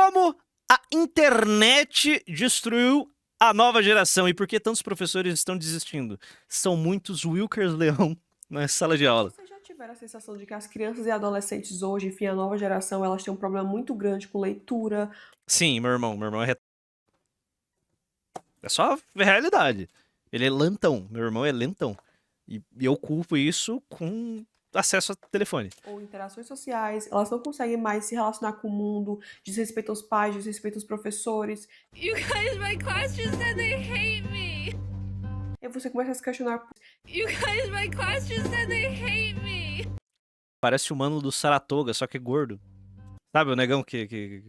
Como a internet destruiu a nova geração e por que tantos professores estão desistindo? São muitos Wilkers Leão na sala de aula. Vocês já tiveram a sensação de que as crianças e adolescentes hoje, enfim, a nova geração, elas têm um problema muito grande com leitura? Sim, meu irmão é só a realidade. Ele é lentão, meu irmão é lentão. E eu culpo isso com acesso a telefone. Ou interações sociais, elas não conseguem mais se relacionar com o mundo, desrespeito aos pais, desrespeito aos professores. You guys, my class just said they hate me. E você começa a se questionar. You guys, my class just said they hate me. Parece o mano do Saratoga, só que é gordo. Sabe o negão que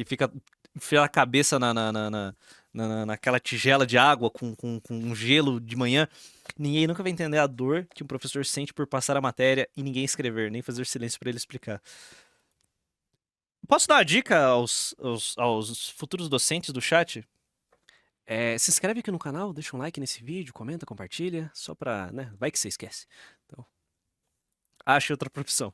fica enfia a cabeça naquela tigela de água com um gelo de manhã? Ninguém nunca vai entender a dor que um professor sente por passar a matéria e ninguém escrever, nem fazer silêncio pra ele explicar. Posso dar uma dica aos futuros docentes do chat? Se inscreve aqui no canal, deixa um like nesse vídeo, comenta, compartilha, só pra, né, vai que você esquece. Então, ache outra profissão.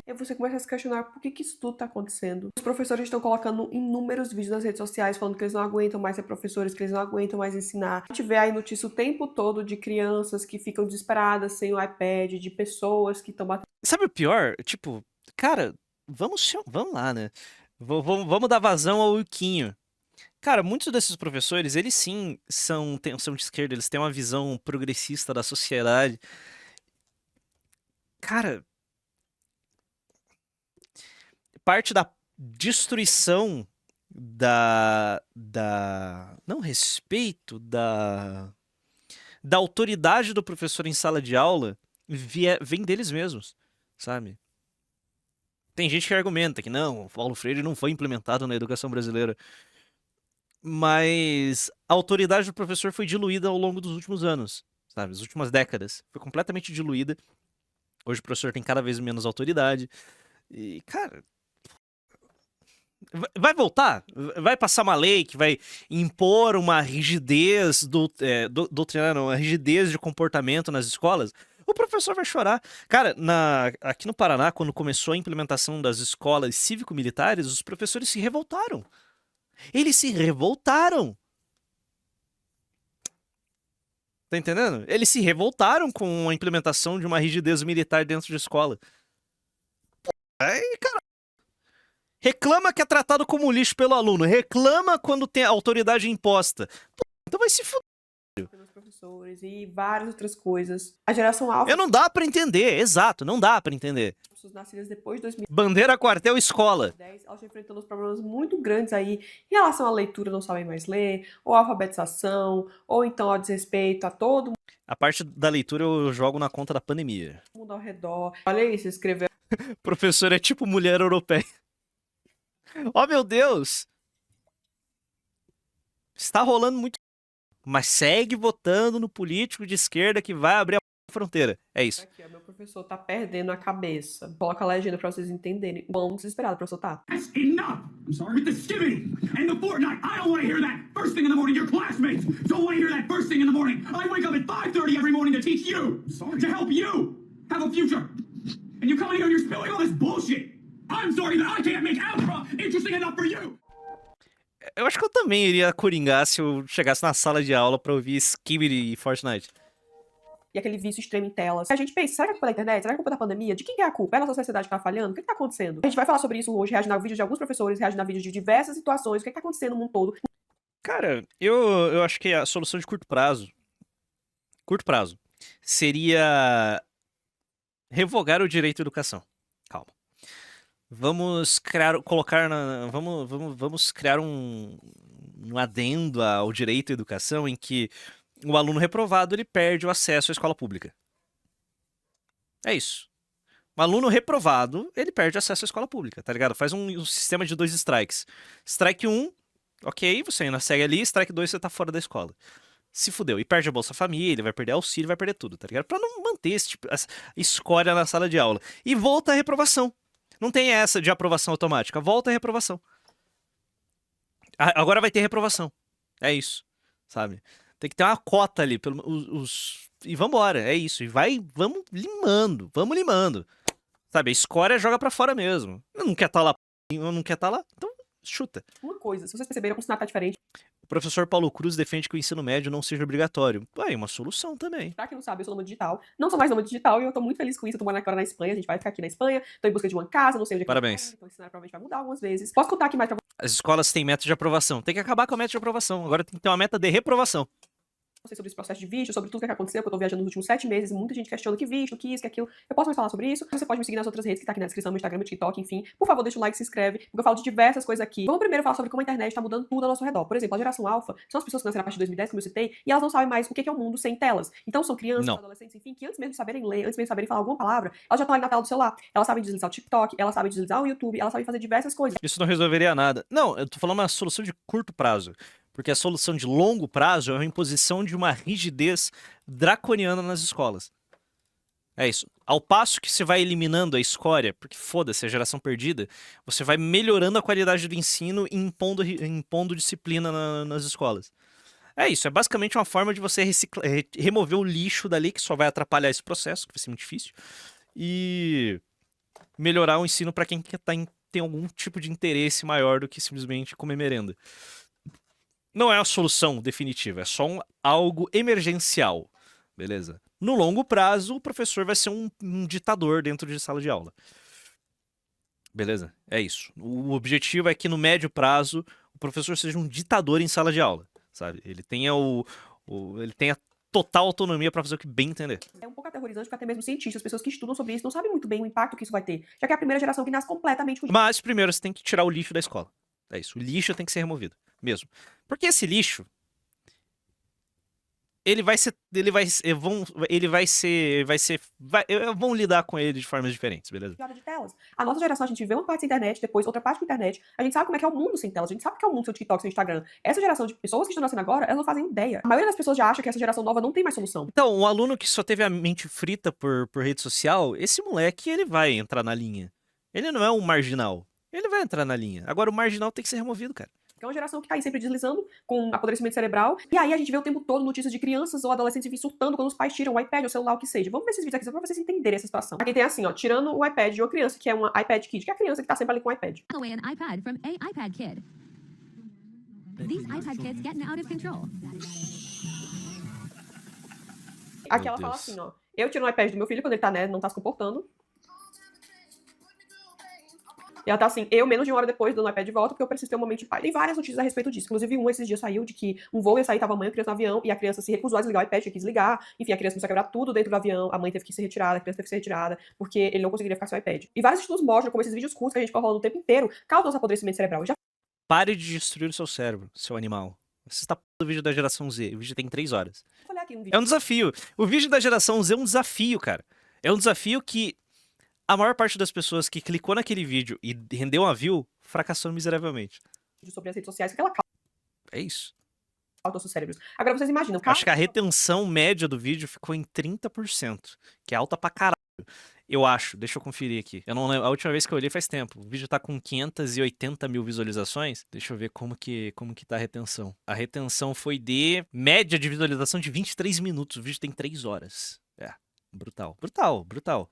E você começa a se questionar por que isso tudo está acontecendo. Os professores estão colocando inúmeros vídeos nas redes sociais falando que eles não aguentam mais ser professores, que eles não aguentam mais ensinar. A gente vê aí notícia o tempo todo de crianças que ficam desesperadas sem o iPad, de pessoas que estão batendo. Sabe o pior? Tipo, cara, vamos lá, né? Vamos dar vazão ao Wilquinho. Cara, muitos desses professores, eles sim são de esquerda, eles têm uma visão progressista da sociedade. Cara, parte da destruição não respeito, da autoridade do professor em sala de aula vem deles mesmos, sabe? Tem gente que argumenta que não, o Paulo Freire não foi implementado na educação brasileira. Mas a autoridade do professor foi diluída ao longo dos últimos anos, sabe? As últimas décadas. Foi completamente diluída. Hoje o professor tem cada vez menos autoridade. E, cara, vai voltar? Vai passar uma lei que vai impor uma rigidez doutrinária, não, uma rigidez de comportamento nas escolas? O professor vai chorar. Cara, aqui no Paraná, quando começou a implementação das escolas cívico-militares, os professores se revoltaram. Eles se revoltaram. Tá entendendo? Eles se revoltaram com a implementação de uma rigidez militar dentro de escola. Aí, cara. Reclama que é tratado como lixo pelo aluno. Reclama quando tem a autoridade imposta. Pô, então vai se fuder. Pelos professores e várias outras coisas. A geração alfa. Não dá pra entender, exato, não dá pra entender. Pessoas nascidas depois de 2010, Bandeira, quartel, escola. elas estão enfrentando uns problemas muito grandes aí em relação à leitura, não sabem mais ler, ou à alfabetização, ou então ao desrespeito a todo A parte da leitura eu jogo na conta da pandemia. mundo ao redor. Olha isso, escreveu. Professor é tipo mulher europeia. Oh, meu Deus! Está rolando muito. Mas segue votando no político de esquerda que vai abrir a fronteira. É isso. Aqui, ó, meu professor tá perdendo a cabeça. Coloca a legenda pra vocês entenderem. Bom, desesperado, o professor tá. That's enough! I'm sorry. With the skimming and the Fortnite, I don't want to hear that first thing in the morning. Your classmates don't want to hear that first thing in the morning. I wake up at 5:30 every morning to teach you, to help you have a future. And you come in here and you're spilling all this bullshit. I'm sorry that I can't make algebra interesting enough for you. Eu acho que eu também iria coringar se eu chegasse na sala de aula pra ouvir Skibidi e Fortnite. E aquele vício extremo em telas. A gente pensa, será que é culpa da internet? Será que é culpa da pandemia? De quem que é a culpa? É a nossa sociedade que tá falhando? O que tá acontecendo? A gente vai falar sobre isso hoje, reagindo a vídeos de alguns professores, reagindo a vídeos de diversas situações, o que tá acontecendo no mundo todo. Cara, eu acho que a solução de curto prazo seria revogar o direito à educação. Calma. Vamos criar um adendo ao direito à educação em que o aluno reprovado ele perde o acesso à escola pública. É isso. O aluno reprovado, ele perde acesso à escola pública, tá ligado? Faz um sistema de 2 strikes. Strike 1, ok, você ainda segue ali. Strike 2, você tá fora da escola. Se fudeu. E perde a Bolsa Família, vai perder auxílio, vai perder tudo, tá ligado? Pra não manter essa escória na sala de aula. E volta a reprovação. Não tem essa de aprovação automática. Volta a reprovação. Agora vai ter reprovação. É isso, sabe? Tem que ter uma cota ali. E vambora, é isso. E vamos limando. Sabe, a escória joga pra fora mesmo. Não quer estar lá, não quer estar lá. Então chuta. Uma coisa, se vocês perceberam, o cenário tá diferente. O professor Paulo Cruz defende que o ensino médio não seja obrigatório. Aí, uma solução também. Pra quem não sabe, eu sou nômade digital. Não sou mais nômade digital e eu tô muito feliz com isso. Eu tô morando agora na Espanha, a gente vai ficar aqui na Espanha. Tô em busca de uma casa, não sei onde é que Parabéns. eu vou, então esse cenário provavelmente vai mudar algumas vezes. Posso contar aqui mais pra As escolas têm meta de aprovação. Tem que acabar com a meta de aprovação. Agora tem que ter uma meta de reprovação. vocês sobre esse processo de visto, sobre tudo que aconteceu, que eu tô viajando nos últimos 7 meses, muita gente questiona que visto, que isso, que aquilo. Eu posso mais falar sobre isso. Você pode me seguir nas outras redes que tá aqui na descrição, no Instagram, no TikTok, enfim. Por favor, deixa o like, se inscreve, porque eu falo de diversas coisas aqui. Vamos primeiro falar sobre como a internet tá mudando tudo ao nosso redor. Por exemplo, a geração alfa são as pessoas que nasceram a partir de 2010, como eu citei, e elas não sabem mais o que é o mundo sem telas. Então são crianças, adolescentes, enfim, que antes mesmo de saberem ler, antes mesmo de saberem falar alguma palavra, elas já estão ali na tela do celular. Elas sabem deslizar o TikTok, elas sabem deslizar o YouTube, elas sabem fazer diversas coisas. Isso não resolveria nada. Não, eu tô falando uma solução de curto prazo. Porque a solução de longo prazo é a imposição de uma rigidez draconiana nas escolas. É isso. Ao passo que você vai eliminando a escória, porque foda-se, a geração perdida, você vai melhorando a qualidade do ensino e impondo disciplina nas escolas. É isso, é basicamente uma forma de você remover o lixo dali, que só vai atrapalhar esse processo, que vai ser muito difícil, e melhorar o ensino para quem tem algum tipo de interesse maior do que simplesmente comer merenda. Não é a solução definitiva, é só algo emergencial, beleza? No longo prazo, o professor vai ser um ditador dentro de sala de aula. Beleza? É isso. O objetivo é que no médio prazo, o professor seja um ditador em sala de aula, sabe? Ele tenha ele tenha total autonomia para fazer o que bem entender. É um pouco aterrorizante, porque até mesmo cientistas, pessoas que estudam sobre isso, não sabem muito bem o impacto que isso vai ter, já que é a primeira geração que nasce completamente com... Mas primeiro você tem que tirar o lixo da escola. É isso. O lixo tem que ser removido. Mesmo. Porque esse lixo vão lidar com ele de formas diferentes, beleza? De telas. A nossa geração, a gente vê uma parte da internet, depois outra parte da internet. A gente sabe como é que é o mundo sem telas, a gente sabe o que é o mundo sem TikTok, sem Instagram. Essa geração de pessoas que estão nascendo agora, elas não fazem ideia. A maioria das pessoas já acha que essa geração nova não tem mais solução. Então, um aluno que só teve a mente frita por rede social, esse moleque, ele vai entrar na linha. Ele não é um marginal. Ele vai entrar na linha. Agora, o marginal tem que ser removido, cara. É uma geração que tá aí sempre deslizando, com apodrecimento cerebral. E aí a gente vê o tempo todo notícias de crianças ou adolescentes surtando quando os pais tiram o iPad ou o celular, o que seja. Vamos ver esses vídeos aqui só pra vocês entenderem essa situação. Aqui tem assim, ó, tirando o iPad de uma criança que é uma iPad Kid, que é a criança que tá sempre ali com o iPad. Away an iPad from a iPad kid. These iPad kids getting out of control. Aqui ela fala assim, ó, eu tiro o iPad do meu filho quando ele tá, né, não tá se comportando. E ela tá assim, eu menos de uma hora depois dando o iPad de volta, porque eu preciso ter um momento de paz. Tem várias notícias a respeito disso. Inclusive, esses dias saiu de que um voo ia sair, tava a mãe e a criança no avião, e a criança se recusou a desligar o iPad, tinha que desligar. Enfim, a criança começou a quebrar tudo dentro do avião, a mãe teve que ser retirada, a criança teve que ser retirada, porque ele não conseguiria ficar sem o iPad. E vários estudos mostram como esses vídeos curtos que a gente fica rolando o tempo inteiro causam esse apodrecimento cerebral. Eu já Pare de destruir o seu cérebro, seu animal. Você está do vídeo da geração Z. O vídeo tem 3 horas. falei aqui um vídeo. É um desafio. O vídeo da geração Z é um desafio, cara. É um desafio que a maior parte das pessoas que clicou naquele vídeo e rendeu uma view, fracassou miseravelmente. Sobre as redes sociais, que ela causa É isso. aos seus cérebros. Agora vocês imaginam, Acho que a retenção média do vídeo ficou em 30%, que é alta pra caralho. Eu acho, deixa eu conferir aqui. Eu não lembro, a última vez que eu olhei faz tempo. O vídeo tá com 580 mil visualizações. Deixa eu ver como que tá a retenção. A retenção foi de média de visualização de 23 minutos. O vídeo tem 3 horas. É, brutal. Brutal.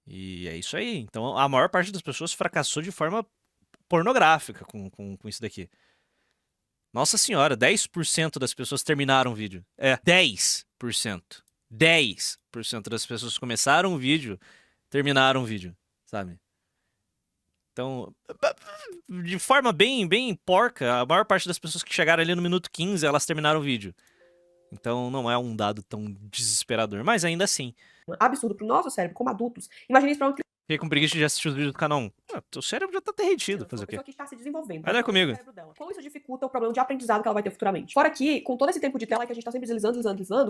E é isso aí. Então a maior parte das pessoas fracassou de forma pornográfica com isso daqui. Nossa senhora, 10% das pessoas terminaram o vídeo. É, 10%. 10% das pessoas começaram o vídeo, terminaram o vídeo, sabe? Então, de forma bem porca, a maior parte das pessoas que chegaram ali no minuto 15, elas terminaram o vídeo. Então não é um dado tão desesperador, mas ainda assim. absurdo pro nosso cérebro, como adultos. Imagina isso pra uma Fiquei com preguiça de assistir os vídeos do canal 1. Teu cérebro já tá derretido, fazer o quê? pessoa que está se desenvolvendo. Vai lá comigo. Como isso dificulta o problema de aprendizado que ela vai ter futuramente. Fora que, com todo esse tempo de tela que a gente tá sempre deslizando,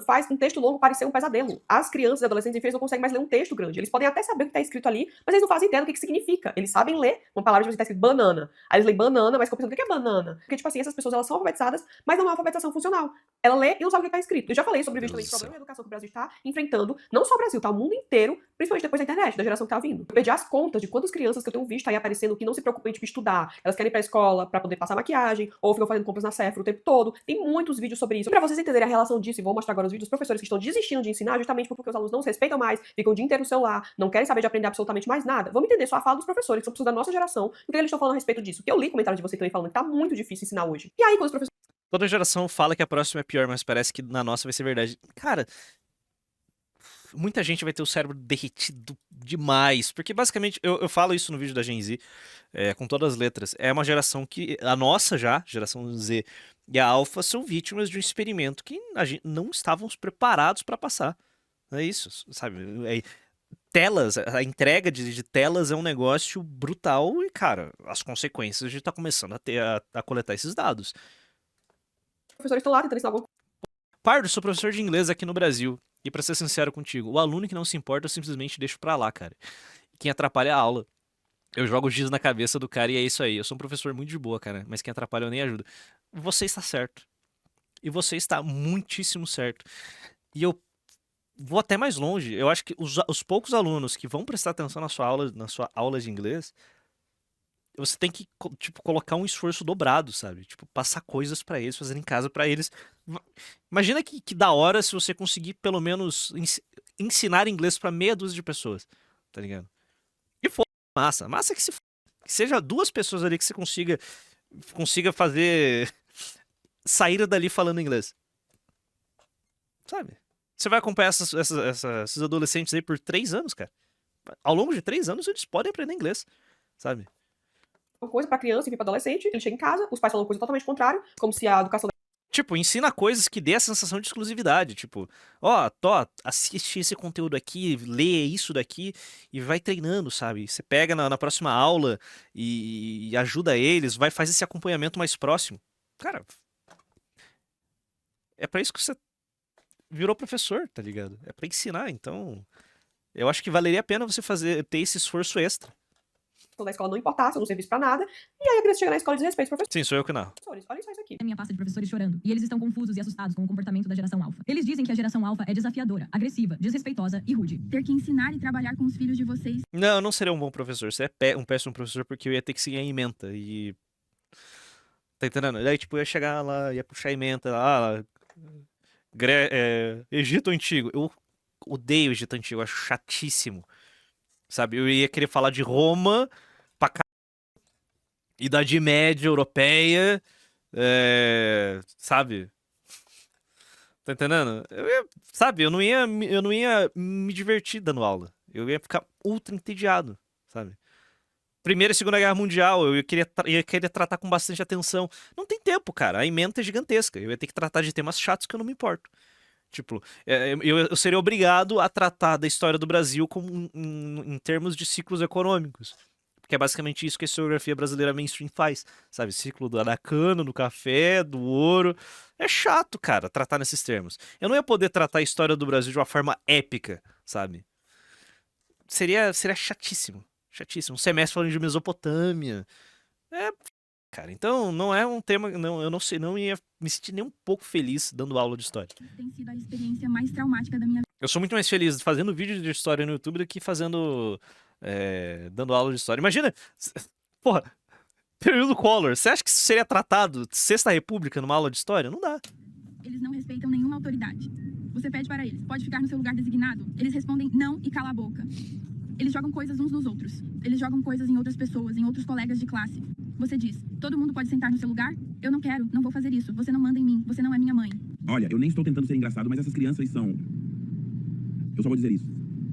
faz um texto longo parecer um pesadelo. As crianças e adolescentes, enfim, eles não conseguem mais ler um texto grande. Eles podem até saber o que tá escrito ali, mas eles não fazem ideia do que significa. Eles sabem ler uma palavra que tá escrito banana. Aí eles leem banana, mas ficam pensando, o que é banana? Porque, tipo assim, essas pessoas, elas são alfabetizadas, mas não é uma alfabetização funcional. Ela lê e não sabe o que tá escrito. Eu já falei sobre justamente o problema de educação que o Brasil está enfrentando, não só o Brasil, tá? O mundo inteiro, principalmente depois da internet, da geração que tá vindo. Eu perdi as contas de quantas crianças que eu tenho visto aí aparecendo que não se preocupam em, tipo, estudar. Elas querem ir pra escola pra poder passar maquiagem, ou ficam fazendo compras na Sephora o tempo todo. Tem muitos vídeos sobre isso. Pra vocês entenderem a relação disso, e vou mostrar agora os vídeos dos professores que estão desistindo de ensinar justamente porque os alunos não se respeitam mais, ficam o dia inteiro no celular, não querem saber de aprender absolutamente mais nada. Vamos entender só a fala dos professores, que são pessoas da nossa geração, o que eles estão falando a respeito disso. Porque eu li comentários de vocês também falando que tá muito difícil ensinar hoje. E aí, quando os professores Toda geração fala que a próxima é pior, mas parece que na nossa vai ser verdade. Cara, muita gente vai ter o cérebro derretido demais. Porque basicamente, eu falo isso no vídeo da Gen Z, com todas as letras. É uma geração que, a nossa já, geração Z e a Alpha, são vítimas de um experimento que a gente não estávamos preparados para passar. É isso, sabe? Telas, a entrega de telas é um negócio brutal e, cara, as consequências a gente tá começando a coletar esses dados. estão lá tentando ensinar alguma Pardo, sou professor de inglês aqui no Brasil. E pra ser sincero contigo, o aluno que não se importa, eu simplesmente deixo pra lá, cara. Quem atrapalha é a aula. Eu jogo giz na cabeça do cara e é isso aí. Eu sou um professor muito de boa, cara. Mas quem atrapalha eu nem ajudo. Você está certo. E você está muitíssimo certo. E eu vou até mais longe. Eu acho que os poucos alunos que vão prestar atenção na sua aula de inglês, você tem que, tipo, colocar um esforço dobrado, sabe? Tipo, passar coisas pra eles, fazer em casa pra eles. Imagina que da hora se você conseguir pelo menos ensinar inglês pra meia dúzia de pessoas, tá ligado? E for massa. Massa que que seja 2 pessoas ali que você consiga fazer sair dali falando inglês. Sabe? Você vai acompanhar esses adolescentes aí por 3 anos, cara. Ao longo de 3 anos eles podem aprender inglês, sabe? coisa pra criança e pra adolescente, ele chega em casa, os pais falam coisa totalmente contrária, como se a educação Tipo, ensina coisas que dê a sensação de exclusividade. Tipo, ó, assiste esse conteúdo aqui, lê isso daqui e vai treinando, sabe? Você pega na próxima aula e ajuda eles, faz esse acompanhamento mais próximo. Cara, é pra isso que você virou professor, tá ligado? É pra ensinar, então eu acho que valeria a pena você ter esse esforço extra. da escola não importasse, eu não serviço pra nada, e aí a criança chega na escola e desrespeita os Sim, sou eu que não. professores. Olha só isso aqui. A minha pasta de professores chorando, e eles estão confusos e assustados com o comportamento da geração alfa. Eles dizem que a geração alfa é desafiadora, agressiva, desrespeitosa e rude. Ter que ensinar e trabalhar com os filhos de vocês. Não, eu não seria um bom professor. Você é um péssimo professor porque eu ia ter que seguir a ementa e... Tá entendendo? Daí, tipo, eu ia chegar lá, ia puxar a ementa, Egito Antigo. Eu odeio o Egito Antigo, eu acho chatíssimo. Sabe? Eu ia querer falar de Roma pra cá. Idade Média Europeia. Sabe? Tá entendendo? Sabe? Eu não ia me divertir dando aula. Eu ia ficar ultra entediado, sabe? Primeira e Segunda Guerra Mundial, eu ia querer tratar com bastante atenção. Não tem tempo, cara. A ementa é gigantesca. Eu ia ter que tratar de temas chatos que eu não me importo. Tipo, eu seria obrigado a tratar da história do Brasil como em termos de ciclos econômicos. Porque é basicamente isso que a historiografia brasileira mainstream faz, sabe? Ciclo da cana, do café, do ouro. É chato, cara, tratar nesses termos. Eu não ia poder tratar a história do Brasil de uma forma épica, sabe? Seria chatíssimo. Chatíssimo. Um semestre falando de Mesopotâmia. Cara, então não é um tema. Eu não sei, não ia me sentir nem um pouco feliz dando aula de história. Tem sido a experiência mais traumática da minha vida. Eu sou muito mais feliz fazendo vídeo de história no YouTube do que dando aula de história. Imagina, porra, período Collor. Você acha que isso seria tratado Sexta República numa aula de história? Não dá. Eles não respeitam nenhuma autoridade. Você pede para eles, pode ficar no seu lugar designado? Eles respondem não e cala a boca. Eles jogam coisas uns nos outros. Eles jogam coisas em outras pessoas, em outros colegas de classe. Você diz, todo mundo pode sentar no seu lugar? Eu não quero, não vou fazer isso. Você não manda em mim, você não é minha mãe. Olha, eu nem estou tentando ser engraçado, mas essas crianças são... Eu só vou dizer isso.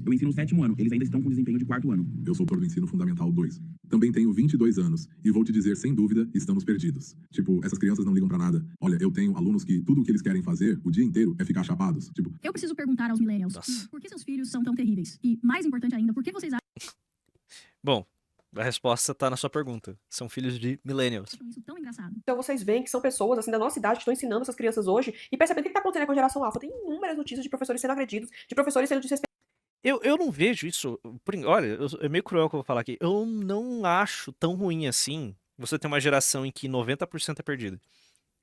Eu ensino o 7º ano, eles ainda estão com desempenho de 4º ano. Eu sou doutor do ensino fundamental 2. Também tenho 22 anos e vou te dizer, sem dúvida, estamos perdidos. Tipo, essas crianças não ligam pra nada. Olha, eu tenho alunos que tudo o que eles querem fazer o dia inteiro é ficar chapados. Tipo, eu preciso perguntar aos millennials, por que seus filhos são tão terríveis? E, mais importante ainda, por que vocês Bom, a resposta tá na sua pergunta. São filhos de millennials. acham isso tão engraçado? Então vocês veem que são pessoas assim da nossa idade que estão ensinando essas crianças hoje e percebendo o que tá acontecendo com a geração alfa. Tem inúmeras notícias de professores sendo agredidos, de professores sendo desrespeitados. Eu não vejo isso. Olha, é meio cruel o que eu vou falar aqui. Eu não acho tão ruim assim você ter uma geração em que 90% é perdida.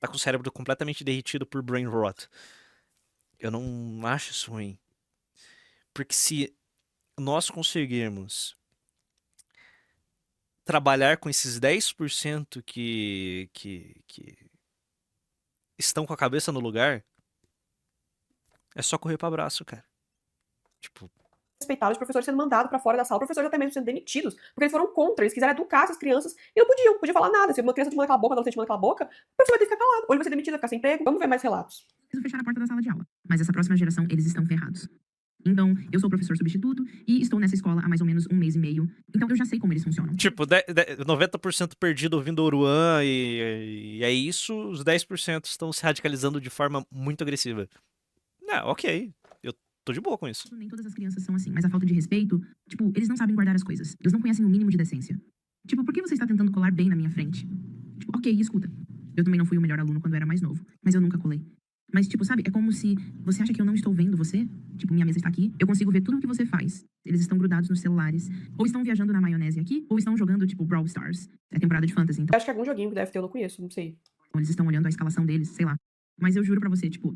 Tá com o cérebro completamente derretido por brain rot. Eu não acho isso ruim. Porque se nós conseguirmos trabalhar com esses 10% que estão com a cabeça no lugar, é só correr pra abraço, cara. Tipo, respeitados, os professores sendo mandados pra fora da sala, professores até mesmo sendo demitidos, porque eles foram contra, eles quiseram educar essas crianças e não podia falar nada. Se uma criança te manda aquela boca, um adolescente te manda aquela boca, o professor vai ter que ficar calado, ou ele vai ser demitido, vai ficar sem emprego. Vamos ver mais relatos. Preciso fechar a porta da sala de aula, mas essa próxima geração, eles estão ferrados. Então, eu sou professor substituto e estou nessa escola há mais ou menos 1 mês e meio, então eu já sei como eles funcionam. tipo 90% perdido ouvindo Oruan e é isso, os 10% estão se radicalizando de forma muito agressiva. Ok, eu tô de boa com isso. Nem todas as crianças são assim, mas a falta de respeito, tipo, eles não sabem guardar as coisas. Eles não conhecem o mínimo de decência. Tipo, por que você está tentando colar bem na minha frente? Tipo, ok, escuta. Eu também não fui o melhor aluno quando eu era mais novo, mas eu nunca colei. Mas, tipo, sabe, é como se você acha que eu não estou vendo você. Tipo, minha mesa está aqui, eu consigo ver tudo o que você faz. Eles estão grudados nos celulares, ou estão viajando na maionese aqui, ou estão jogando, tipo, Brawl Stars. É temporada de fantasy, então Eu acho que algum joguinho que deve ter, eu não conheço, não sei. eles estão olhando a escalação deles, sei lá. Mas eu juro pra você, tipo,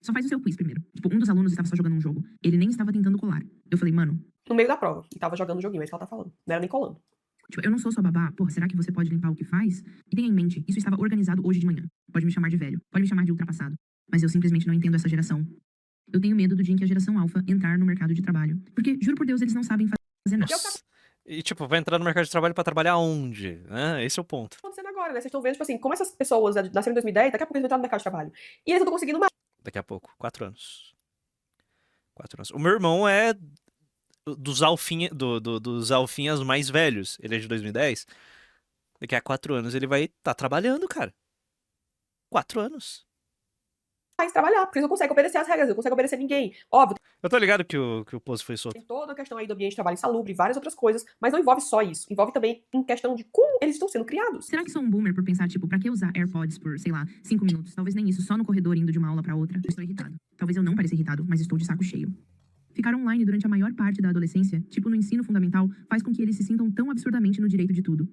só faz o seu quiz primeiro. Tipo, um dos alunos estava só jogando um jogo. Ele nem estava tentando colar. Eu falei, mano, No meio da prova, e tava jogando o joguinho, é isso que ela tá falando. Não era nem colando. tipo, eu não sou sua babá. Porra, será que você pode limpar o que faz? E tenha em mente, isso estava organizado hoje de manhã. Pode me chamar de velho, pode me chamar de ultrapassado. Mas eu simplesmente não entendo essa geração. Eu tenho medo do dia em que a geração alfa entrar no mercado de trabalho. Porque, juro por Deus, eles não sabem fazer nada. Nossa. E tipo, vai entrar no mercado de trabalho pra trabalhar onde? Esse é o ponto. Acontecendo agora, né? Vocês estão vendo, tipo assim, como essas pessoas nasceram em 2010, daqui a pouco eles vão entrar no mercado de trabalho. E eles não estão conseguindo mais. Daqui a pouco, 4 anos. 4 anos. O meu irmão é dos alfinhas mais velhos. Ele é de 2010. Daqui a 4 anos ele vai estar trabalhando, cara. 4 anos. Trabalhar, porque eles não conseguem obedecer as regras, eles não conseguem obedecer ninguém. Óbvio, Eu tô ligado que o post foi solto. tem toda a questão aí do ambiente de trabalho insalubre e várias outras coisas, mas não envolve só isso. Envolve também em questão de como eles estão sendo criados. Será que sou um boomer por pensar, tipo, pra que usar AirPods por, sei lá, 5 minutos? Talvez nem isso, só no corredor indo de uma aula pra outra. Eu estou irritado. Talvez eu não pareça irritado, mas estou de saco cheio. Ficar online durante a maior parte da adolescência, tipo no ensino fundamental, faz com que eles se sintam tão absurdamente no direito de tudo.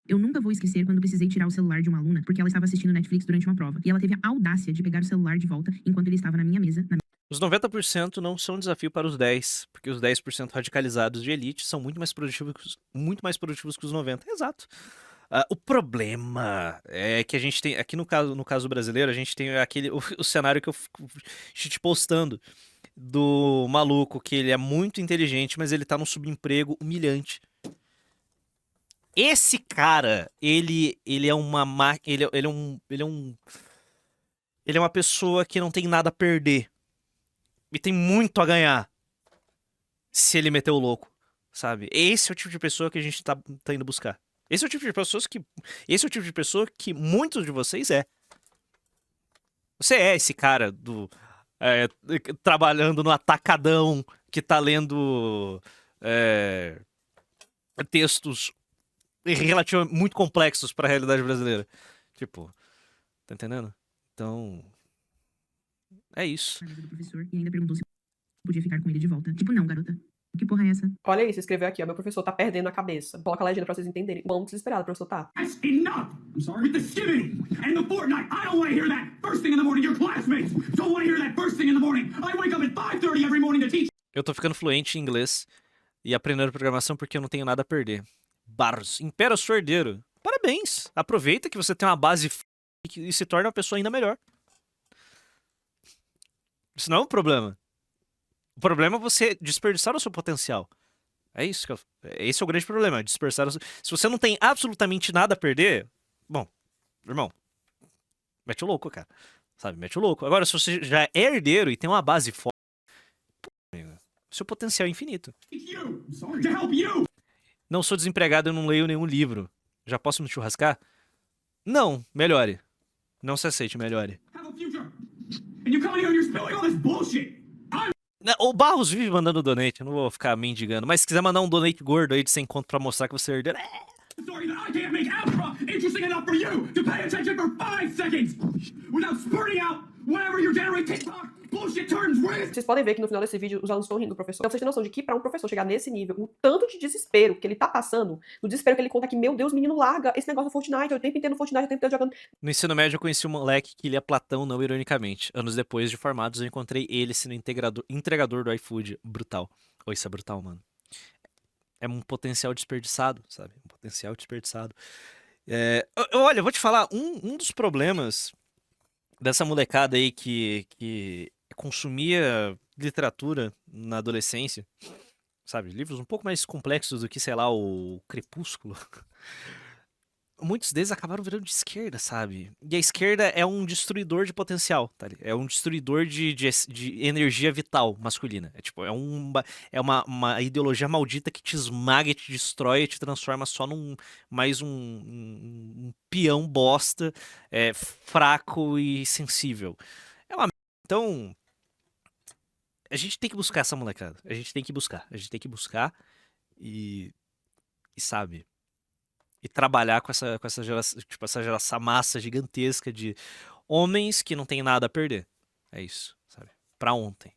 Eu nunca vou esquecer quando precisei tirar o celular de uma aluna porque ela estava assistindo Netflix durante uma prova. E ela teve a audácia de pegar o celular de volta enquanto ele estava na minha mesa. Os 90% não são um desafio para os 10%, porque os 10% radicalizados de elite são muito mais produtivos que os 90%. Exato. O problema é que a gente tem, aqui no caso brasileiro, a gente tem o cenário que eu fico te postando do maluco que ele é muito inteligente, mas ele tá num subemprego humilhante. Esse cara, ele é uma ele é uma pessoa que não tem nada a perder e tem muito a ganhar se ele meter o louco, sabe? Esse é o tipo de pessoa que a gente tá indo buscar. Esse é o tipo de pessoa que muitos de vocês é. Você é esse cara trabalhando no atacadão que tá lendo textos relativamente muito complexos para a realidade brasileira. Tipo, tá entendendo? Então, é isso. Do professor e ainda perguntou se podia ficar com ele de volta. Tipo, não, garota. Que porra é essa? Olha isso, escreveu aqui, ó. Meu professor tá perdendo a cabeça. Coloca a legenda pra vocês entenderem. Quão desesperado o professor tá. That's enough! I'm sorry. With the skimming and the Fortnite, I don't want to hear that first thing in the morning. Your classmates don't want to hear that first thing in the morning. I wake up at 5:30 every morning to teach. Eu tô ficando fluente em inglês e aprendendo programação porque eu não tenho nada a perder. Barros. Impera sou herdeiro. Parabéns. Aproveita que você tem uma base e se torna uma pessoa ainda melhor. Isso não é um problema. O problema é você desperdiçar o seu potencial. É isso que esse é o grande problema. Dispersar se você não tem absolutamente nada a perder, bom, irmão, mete o louco, cara. Sabe, mete o louco. Agora, se você já é herdeiro e tem uma base forte, seu potencial é infinito. Não sou desempregado e não leio nenhum livro. Já posso me churrascar? Não, melhore. Não se aceite, melhore. O Barros vive mandando donate, eu não vou ficar mendigando. Mas se quiser mandar um donate gordo aí de 100 conto pra mostrar que você é herdeiro, Story that I can't make algebra interesting enough for you to pay attention for 5 seconds without spurting out whenever you generate TikTok bullshit turns real. Vocês podem ver que no final desse vídeo os alunos estão rindo do professor. Então vocês têm noção de que pra um professor chegar nesse nível, o tanto de desespero que ele tá passando, o desespero que ele conta que, meu Deus, menino, larga esse negócio do Fortnite, eu o tempo inteiro no Fortnite, eu o tempo inteiro jogando. No ensino médio eu conheci um moleque que lia Platão, não ironicamente. Anos depois de formados eu encontrei ele sendo entregador do iFood. Brutal. Oh, isso é brutal, mano. é um potencial desperdiçado, sabe? Um potencial desperdiçado. Olha, eu vou te falar, um dos problemas dessa molecada aí que consumia literatura na adolescência, sabe? Livros um pouco mais complexos do que, sei lá, o Crepúsculo. Muitos deles acabaram virando de esquerda, sabe? E a esquerda é um destruidor de potencial, tá? É um destruidor de energia vital masculina. É tipo, uma ideologia maldita que te esmaga, e te destrói, e te transforma só num mais um peão bosta, fraco e sensível. É uma merda. Então, a gente tem que buscar essa molecada. A gente tem que buscar e sabe? E trabalhar com essa geração, tipo, essa massa gigantesca de homens que não tem nada a perder. É isso, sabe? Pra ontem.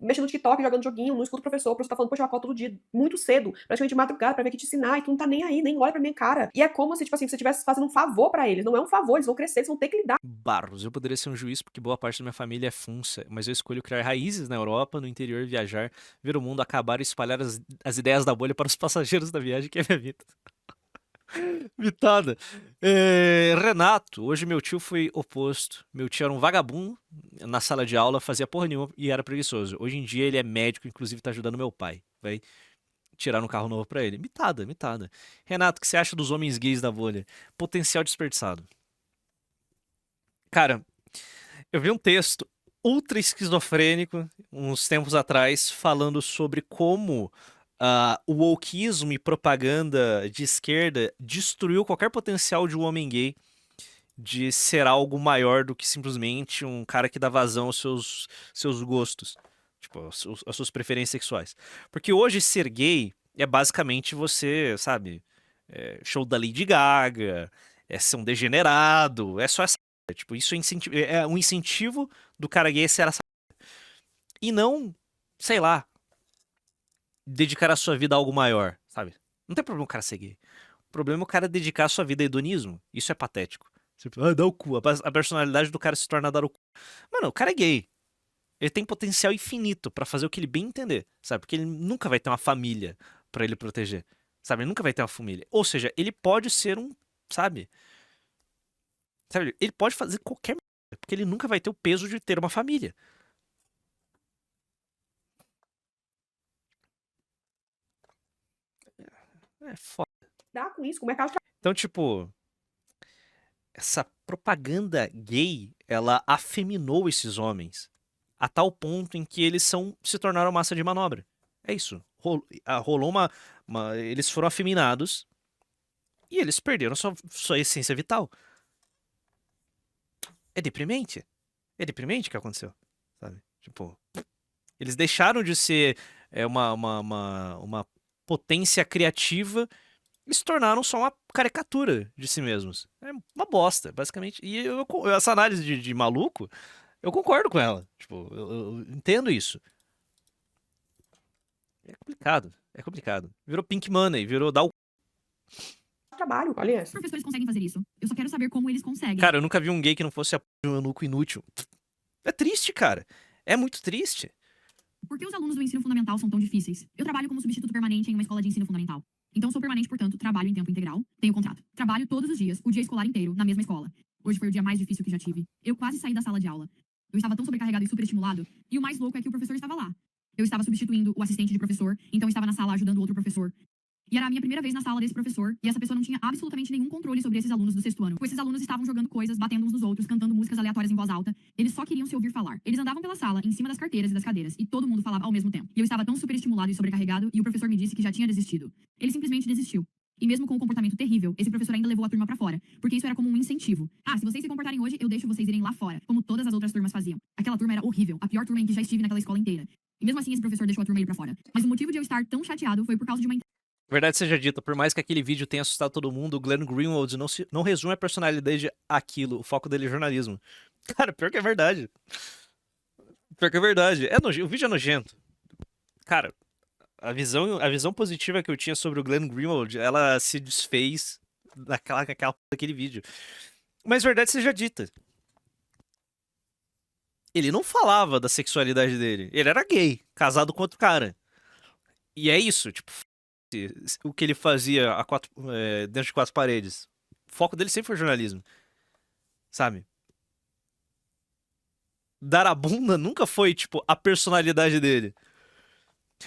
Mexendo no TikTok, jogando joguinho, não escuta o professor tá falando, poxa, eu acordo todo dia, muito cedo, praticamente de madrugada, pra ver que te ensinar, e tu não tá nem aí, nem olha pra minha cara. E é como se, tipo assim, você estivesse fazendo um favor pra eles. Não é um favor, eles vão crescer, eles vão ter que lidar. Barros, eu poderia ser um juiz porque boa parte da minha família é funça, mas eu escolho criar raízes na Europa, no interior, viajar, ver o mundo acabar e espalhar as ideias da bolha para os passageiros da viagem, que é a minha vida. Mitada. Renato, hoje meu tio foi oposto. Meu tio era um vagabundo na sala de aula, fazia porra nenhuma e era preguiçoso. Hoje em dia ele é médico, inclusive tá ajudando meu pai. Vai tirar um carro novo pra ele. Mitada. Renato, o que você acha dos homens gays da bolha? Potencial desperdiçado. Cara, eu vi um texto ultra esquizofrênico uns tempos atrás falando sobre como o wokeismo e propaganda de esquerda destruiu qualquer potencial de um homem gay de ser algo maior do que simplesmente um cara que dá vazão aos seus gostos, tipo, às suas preferências sexuais. Porque hoje ser gay é basicamente você, sabe, show da Lady Gaga, é ser um degenerado, é só essa. Tipo, isso é um incentivo do cara gay a ser essa. E não, sei lá, dedicar a sua vida a algo maior, sabe? Não tem problema o cara ser gay. O problema é o cara dedicar a sua vida a hedonismo. Isso é patético. Tipo, dá o cu. A personalidade do cara se torna dar o cu. Mano, o cara é gay. Ele tem potencial infinito pra fazer o que ele bem entender, sabe? Porque ele nunca vai ter uma família pra ele proteger, sabe? Ele nunca vai ter uma família. Ou seja, ele pode ser um, sabe? Ele pode fazer qualquer merda, porque ele nunca vai ter o peso de ter uma família. É foda. Dá com isso, com o mercado de Então, tipo, essa propaganda gay, ela afeminou esses homens a tal ponto em que eles se tornaram massa de manobra. É isso. Rolou eles foram afeminados e eles perderam sua essência vital. É deprimente. É deprimente o que aconteceu, sabe? Tipo, eles deixaram de ser uma potência criativa e se tornaram só uma caricatura de si mesmos. É uma bosta, basicamente. E essa análise de maluco, eu concordo com ela. Tipo, eu entendo isso. É complicado. Virou Pink Money, virou dar o trabalho, olha Os professores conseguem fazer isso. Eu só quero saber como eles conseguem. Cara, eu nunca vi um gay que não fosse um eunuco inútil. É triste, cara. É muito triste. Por que os alunos do ensino fundamental são tão difíceis? Eu trabalho como substituto permanente em uma escola de ensino fundamental. Então sou permanente, portanto, trabalho em tempo integral, tenho contrato. Trabalho todos os dias, o dia escolar inteiro, na mesma escola. Hoje foi o dia mais difícil que já tive. Eu quase saí da sala de aula. Eu estava tão sobrecarregado e superestimulado, e o mais louco é que o professor estava lá. Eu estava substituindo o assistente de professor, então estava na sala ajudando outro professor. E era a minha primeira vez na sala desse professor, e essa pessoa não tinha absolutamente nenhum controle sobre esses alunos do sexto ano. Esses alunos estavam jogando coisas, batendo uns nos outros, cantando músicas aleatórias em voz alta. Eles só queriam se ouvir falar. Eles andavam pela sala, em cima das carteiras e das cadeiras, e todo mundo falava ao mesmo tempo. E eu estava tão superestimulado e sobrecarregado, e o professor me disse que já tinha desistido. Ele simplesmente desistiu. E mesmo com um comportamento terrível, esse professor ainda levou a turma pra fora, porque isso era como um incentivo. Ah, se vocês se comportarem hoje, eu deixo vocês irem lá fora, como todas as outras turmas faziam. Aquela turma era horrível, a pior turma em que já estive naquela escola inteira. E mesmo assim esse professor deixou a turma ir pra fora. Mas o motivo de eu estar tão chateado foi por causa de uma Verdade seja dita, por mais que aquele vídeo tenha assustado todo mundo, o Glenn Greenwald não resume a personalidade àquilo, o foco dele é jornalismo. Cara, pior que é verdade. Pior que é verdade. O vídeo é nojento. Cara, a visão positiva que eu tinha sobre o Glenn Greenwald, ela se desfez naquele vídeo. Mas verdade seja dita. Ele não falava da sexualidade dele. Ele era gay, casado com outro cara. E é isso, tipo, o que ele fazia dentro de 4 paredes. O foco dele sempre foi jornalismo. Sabe? Dar a bunda nunca foi, tipo, a personalidade dele.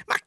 Mas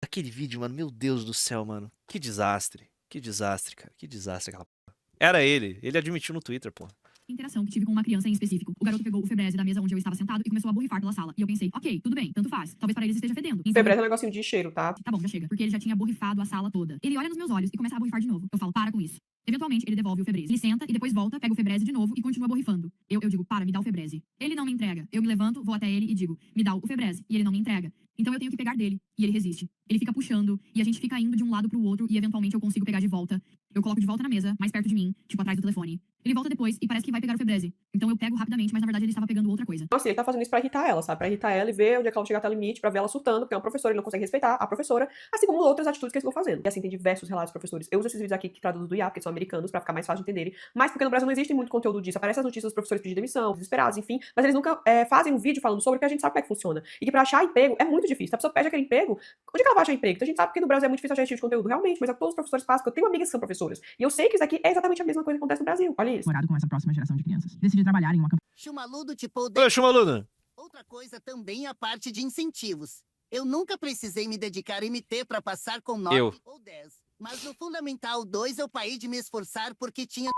aquele vídeo, mano, meu Deus do céu, mano. Que desastre. Que desastre, cara. Que desastre aquela porra. Era ele. Ele admitiu no Twitter, pô. Interação que tive com uma criança em específico. O garoto pegou o Febreze da mesa onde eu estava sentado e começou a borrifar pela sala. E eu pensei, ok, tudo bem, tanto faz. Talvez para eles esteja fedendo. Febreze é um negocinho de cheiro, tá? Tá bom, já chega. Porque ele já tinha borrifado a sala toda. Ele olha nos meus olhos e começa a borrifar de novo. Eu falo, para com isso. Eventualmente, ele devolve o Febreze. Ele senta e depois volta, pega o Febreze de novo e continua borrifando. Eu digo, para, me dá o Febreze. Ele não me entrega. Eu me levanto, vou até ele e digo, me dá o Febreze. E ele não me entrega. Então eu tenho que pegar dele. E ele resiste. Ele fica puxando e a gente fica indo de um lado pro outro e eventualmente eu consigo pegar de volta. Eu coloco de volta na mesa, mais perto de mim, tipo atrás do telefone. Ele volta depois e parece que vai pegar o Febreze. Então eu pego rapidamente, mas na verdade ele estava pegando outra coisa. Assim, ele tá fazendo isso pra irritar ela, sabe? Pra irritar ela e ver onde é que ela chega até o limite, pra ver ela surtando, porque é um professor, ele não consegue respeitar a professora, assim como outras atitudes que eles estão fazendo. E assim, tem diversos relatos de professores. Eu uso esses vídeos aqui que traduzem do IA, porque são americanos, pra ficar mais fácil de entenderem. Mas porque no Brasil não existe muito conteúdo disso. Aparecem as notícias dos professores pedindo demissão, desesperados, enfim. Mas eles nunca fazem um vídeo falando sobre, porque a gente sabe como é que funciona. E que pra achar emprego é muito difícil. Se a pessoa pede aquele emprego, onde é que ela vai achar emprego? Então a gente sabe que no Brasil é muito difícil achar esse tipo de conteúdo, realmente. Mas é o que todos os professores passam, porque eu tenho amigas que são professoras. E eu sei que isso aqui é exatamente a mesma coisa que acontece no Brasil. Olha isso. Com essa próxima geração de crianças. Decidi trabalhar em uma campanha. Chumaludo tipo... Oi, Chumaludo. Outra coisa também é a parte de incentivos. Eu nunca precisei me dedicar em MT pra passar com 9 ou 10. Mas no Fundamental 2 eu parei de me esforçar porque tinha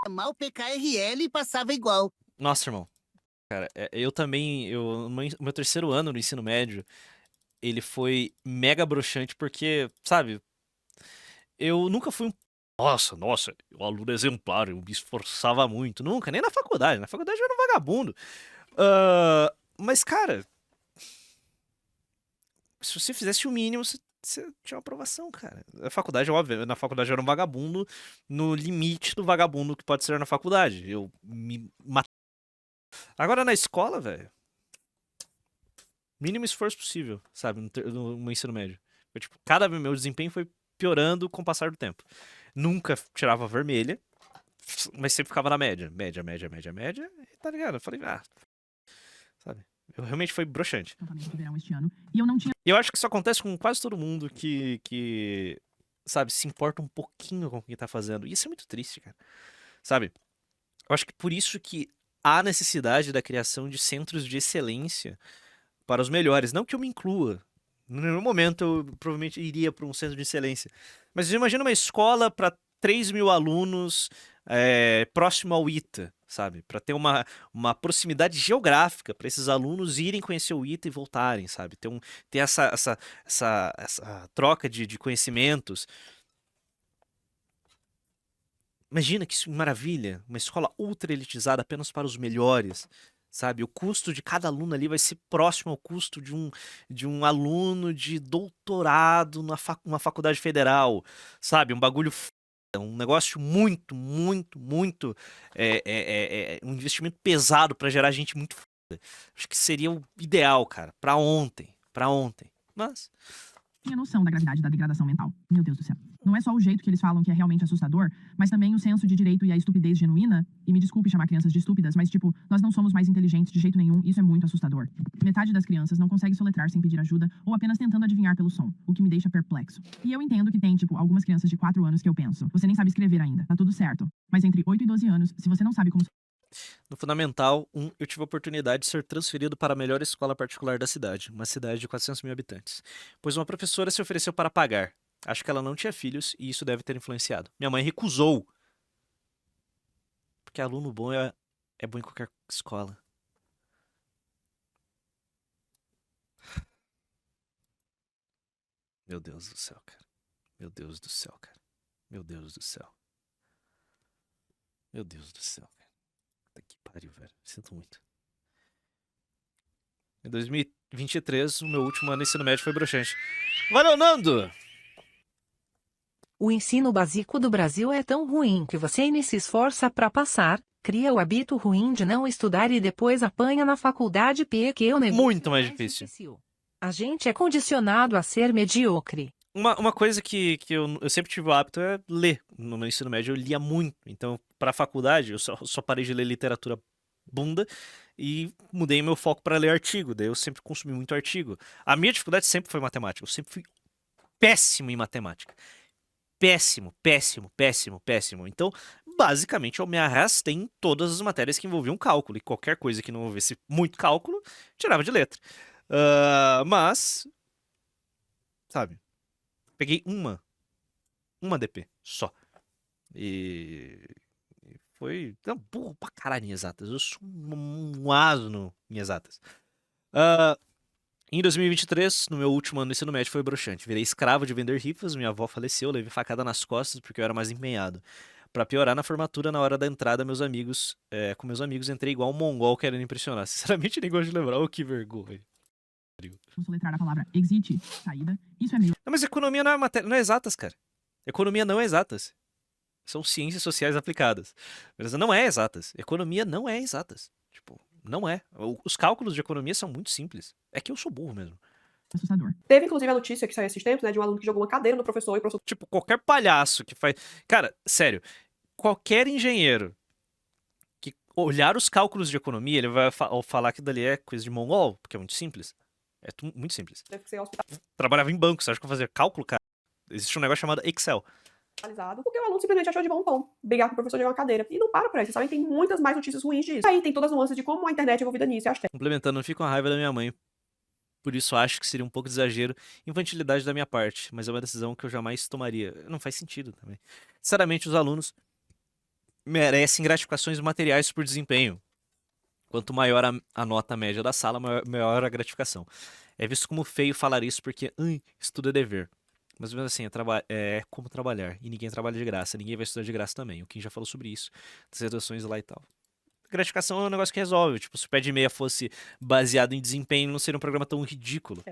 mal PKRL e passava igual. Nossa, irmão. Cara, eu também, no meu 3º ano no ensino médio, ele foi mega broxante porque, sabe, eu nunca fui um... Nossa, o aluno exemplar, eu me esforçava muito. Nunca, nem na faculdade. Na faculdade eu era um vagabundo. Mas, cara, se você fizesse o mínimo, você tinha uma aprovação, cara. Na faculdade, óbvio, na faculdade eu era um vagabundo no limite do vagabundo que pode ser na faculdade. Eu me matei. Agora na escola, velho, mínimo esforço possível, sabe, no meu ensino médio. Tipo, meu desempenho foi piorando com o passar do tempo. Nunca tirava vermelha, mas sempre ficava na média. Média, e tá ligado? Eu falei, sabe, eu realmente foi broxante. E eu acho que isso acontece com quase todo mundo que sabe, se importa um pouquinho com o que tá fazendo. E isso é muito triste, cara. Sabe, eu acho que por isso que há necessidade da criação de centros de excelência para os melhores. Não que eu me inclua. No nenhum momento eu provavelmente iria para um centro de excelência. Mas imagina uma escola para 3.000 alunos próximo ao ITA, sabe? Para ter uma proximidade geográfica para esses alunos irem conhecer o ITA e voltarem, sabe? Ter essa troca de conhecimentos. Imagina que maravilha, uma escola ultra elitizada apenas para os melhores, sabe? O custo de cada aluno ali vai ser próximo ao custo de um aluno de doutorado numa faculdade federal, sabe? Um bagulho um negócio muito, muito, muito um investimento pesado para gerar gente muito foda. Acho que seria o ideal, cara, para ontem, mas... Tinha noção da gravidade da degradação mental. Meu Deus do céu. Não é só o jeito que eles falam que é realmente assustador, mas também o senso de direito e a estupidez genuína. E me desculpe chamar crianças de estúpidas, mas tipo, nós não somos mais inteligentes de jeito nenhum, isso é muito assustador. Metade das crianças não consegue soletrar sem pedir ajuda ou apenas tentando adivinhar pelo som, o que me deixa perplexo. E eu entendo que tem, tipo, algumas crianças de 4 anos que eu penso, você nem sabe escrever ainda, tá tudo certo. Mas entre 8 e 12 anos, se você não sabe como... No Fundamental 1, eu tive a oportunidade de ser transferido para a melhor escola particular da cidade, uma cidade de 400.000 habitantes, pois uma professora se ofereceu para pagar. Acho que ela não tinha filhos e isso deve ter influenciado. Minha mãe recusou, porque aluno bom é bom em qualquer escola. Meu Deus do céu, cara. Meu Deus do céu, cara. Meu Deus do céu. Meu Deus do céu, cara. Puta que pariu, velho. Sinto muito. Em 2023, o meu último ano de ensino médio foi broxante. Valeu, Nando! O ensino básico do Brasil é tão ruim que você nem se esforça pra passar, cria o hábito ruim de não estudar e depois apanha na faculdade porque o negócio muito mais difícil. A gente é condicionado a ser medíocre. Uma coisa que eu sempre tive o hábito é ler. No meu ensino médio eu lia muito. Então, para a faculdade, eu só parei de ler literatura bunda e mudei meu foco para ler artigo. Daí eu sempre consumi muito artigo. A minha dificuldade sempre foi matemática. Eu sempre fui péssimo em matemática. Péssimo, péssimo, péssimo, péssimo. Então, basicamente, eu me arrastei em todas as matérias que envolviam cálculo. E qualquer coisa que não envolvesse muito cálculo, tirava de letra. Mas, sabe, peguei uma DP só. E foi burro pra caralho em exatas. Eu sou um asno em exatas. Em 2023, no meu último ano do ensino médio, foi broxante. Virei escravo de vender rifas, minha avó faleceu, levei facada nas costas porque eu era mais empenhado. Pra piorar, na formatura, na hora da entrada, com meus amigos, entrei igual um mongol querendo impressionar. Sinceramente, nem gosto de lembrar. Oh, que vergonha. Vou soletrar a palavra exit, saída. Isso é meio. Não, mas economia não é matéria, não é exatas, cara. Economia não é exatas. São ciências sociais aplicadas. Beleza? Não é exatas. Economia não é exatas. Tipo, não é. Os cálculos de economia são muito simples. É que eu sou burro mesmo. Assustador. Teve, inclusive, a notícia que saiu esses tempos, né, de um aluno que jogou uma cadeira no professor e o professor... Tipo, qualquer palhaço que faz... Cara, sério. Qualquer engenheiro que olhar os cálculos de economia, ele vai falar que dali é coisa de mongol, porque é muito simples. É muito simples. Deve ser hospital... Trabalhava em banco, você acha que eu fazia cálculo, cara? Existe um negócio chamado Excel. Porque o aluno simplesmente achou de bom tom brigar com o professor de uma cadeira. E não para por aí, vocês sabem, tem muitas mais notícias ruins disso. Aí tem todas as nuances de como a internet é envolvida nisso e as técnicas. Complementando, não fico com a raiva da minha mãe. Por isso acho que seria um pouco de exagero, infantilidade da minha parte, mas é uma decisão que eu jamais tomaria. Não faz sentido também. Sinceramente, os alunos merecem gratificações materiais por desempenho. Quanto maior a nota média da sala, maior a gratificação. É visto como feio falar isso porque estudo é dever. Mas mesmo assim, é como trabalhar. E ninguém trabalha de graça. Ninguém vai estudar de graça também. O Kim já falou sobre isso. Das redações lá e tal. Gratificação é um negócio que resolve. Tipo, se o pé de meia fosse baseado em desempenho, não seria um programa tão ridículo.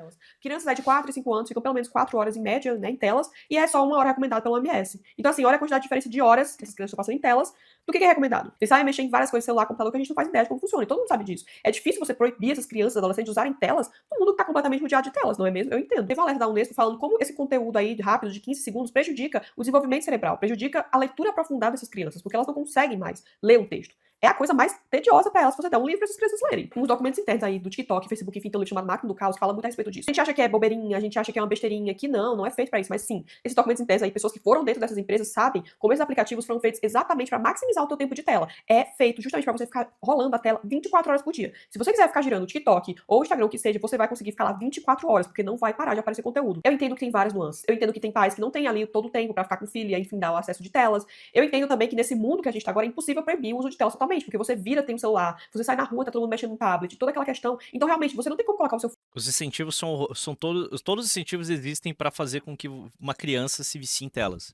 Crianças de 4 e 5 anos ficam pelo menos 4 horas em média, né, em telas, e é só 1 hora recomendada pela OMS. Então, assim, olha a quantidade de diferença de horas que essas crianças estão passando em telas do que é recomendado. Vocês sabem mexer em várias coisas, celular, computador, que a gente não faz ideia de como funciona. E todo mundo sabe disso. É difícil você proibir essas crianças, adolescentes, de usarem telas no mundo que tá completamente rodeado de telas, não é mesmo? Eu entendo. Teve um alerta da Unesco falando como esse conteúdo aí rápido, de 15 segundos, prejudica o desenvolvimento cerebral, prejudica a leitura aprofundada dessas crianças, porque elas não conseguem mais ler um texto. É a coisa mais tediosa pra elas se você der um livro pra essas crianças lerem. Uns documentos internos aí do TikTok, Facebook, enfim, tem um livro chamado Máquina do Caos, que fala muito a respeito disso. A gente acha que é bobeirinha, a gente acha que é uma besteirinha, que não é feito pra isso, mas sim, esses documentos internos aí, pessoas que foram dentro dessas empresas sabem como esses aplicativos foram feitos exatamente pra maximizar o teu tempo de tela. É feito justamente pra você ficar rolando a tela 24 horas por dia. Se você quiser ficar girando o TikTok ou o Instagram, o que seja, você vai conseguir ficar lá 24 horas, porque não vai parar de aparecer conteúdo. Eu entendo que tem várias nuances. Eu entendo que tem pais que não têm ali todo o tempo pra ficar com o filho e, enfim, dar o acesso de telas. Eu entendo também que nesse mundo que a gente tá agora é impossível proibir o uso de telas totalmente, porque você vira, tem um celular, você sai na rua, tá todo mundo mexendo no tablet, toda aquela questão. Então, realmente, você não tem como colocar o seu... Os incentivos são todos os incentivos existem pra fazer com que uma criança se vicie em telas.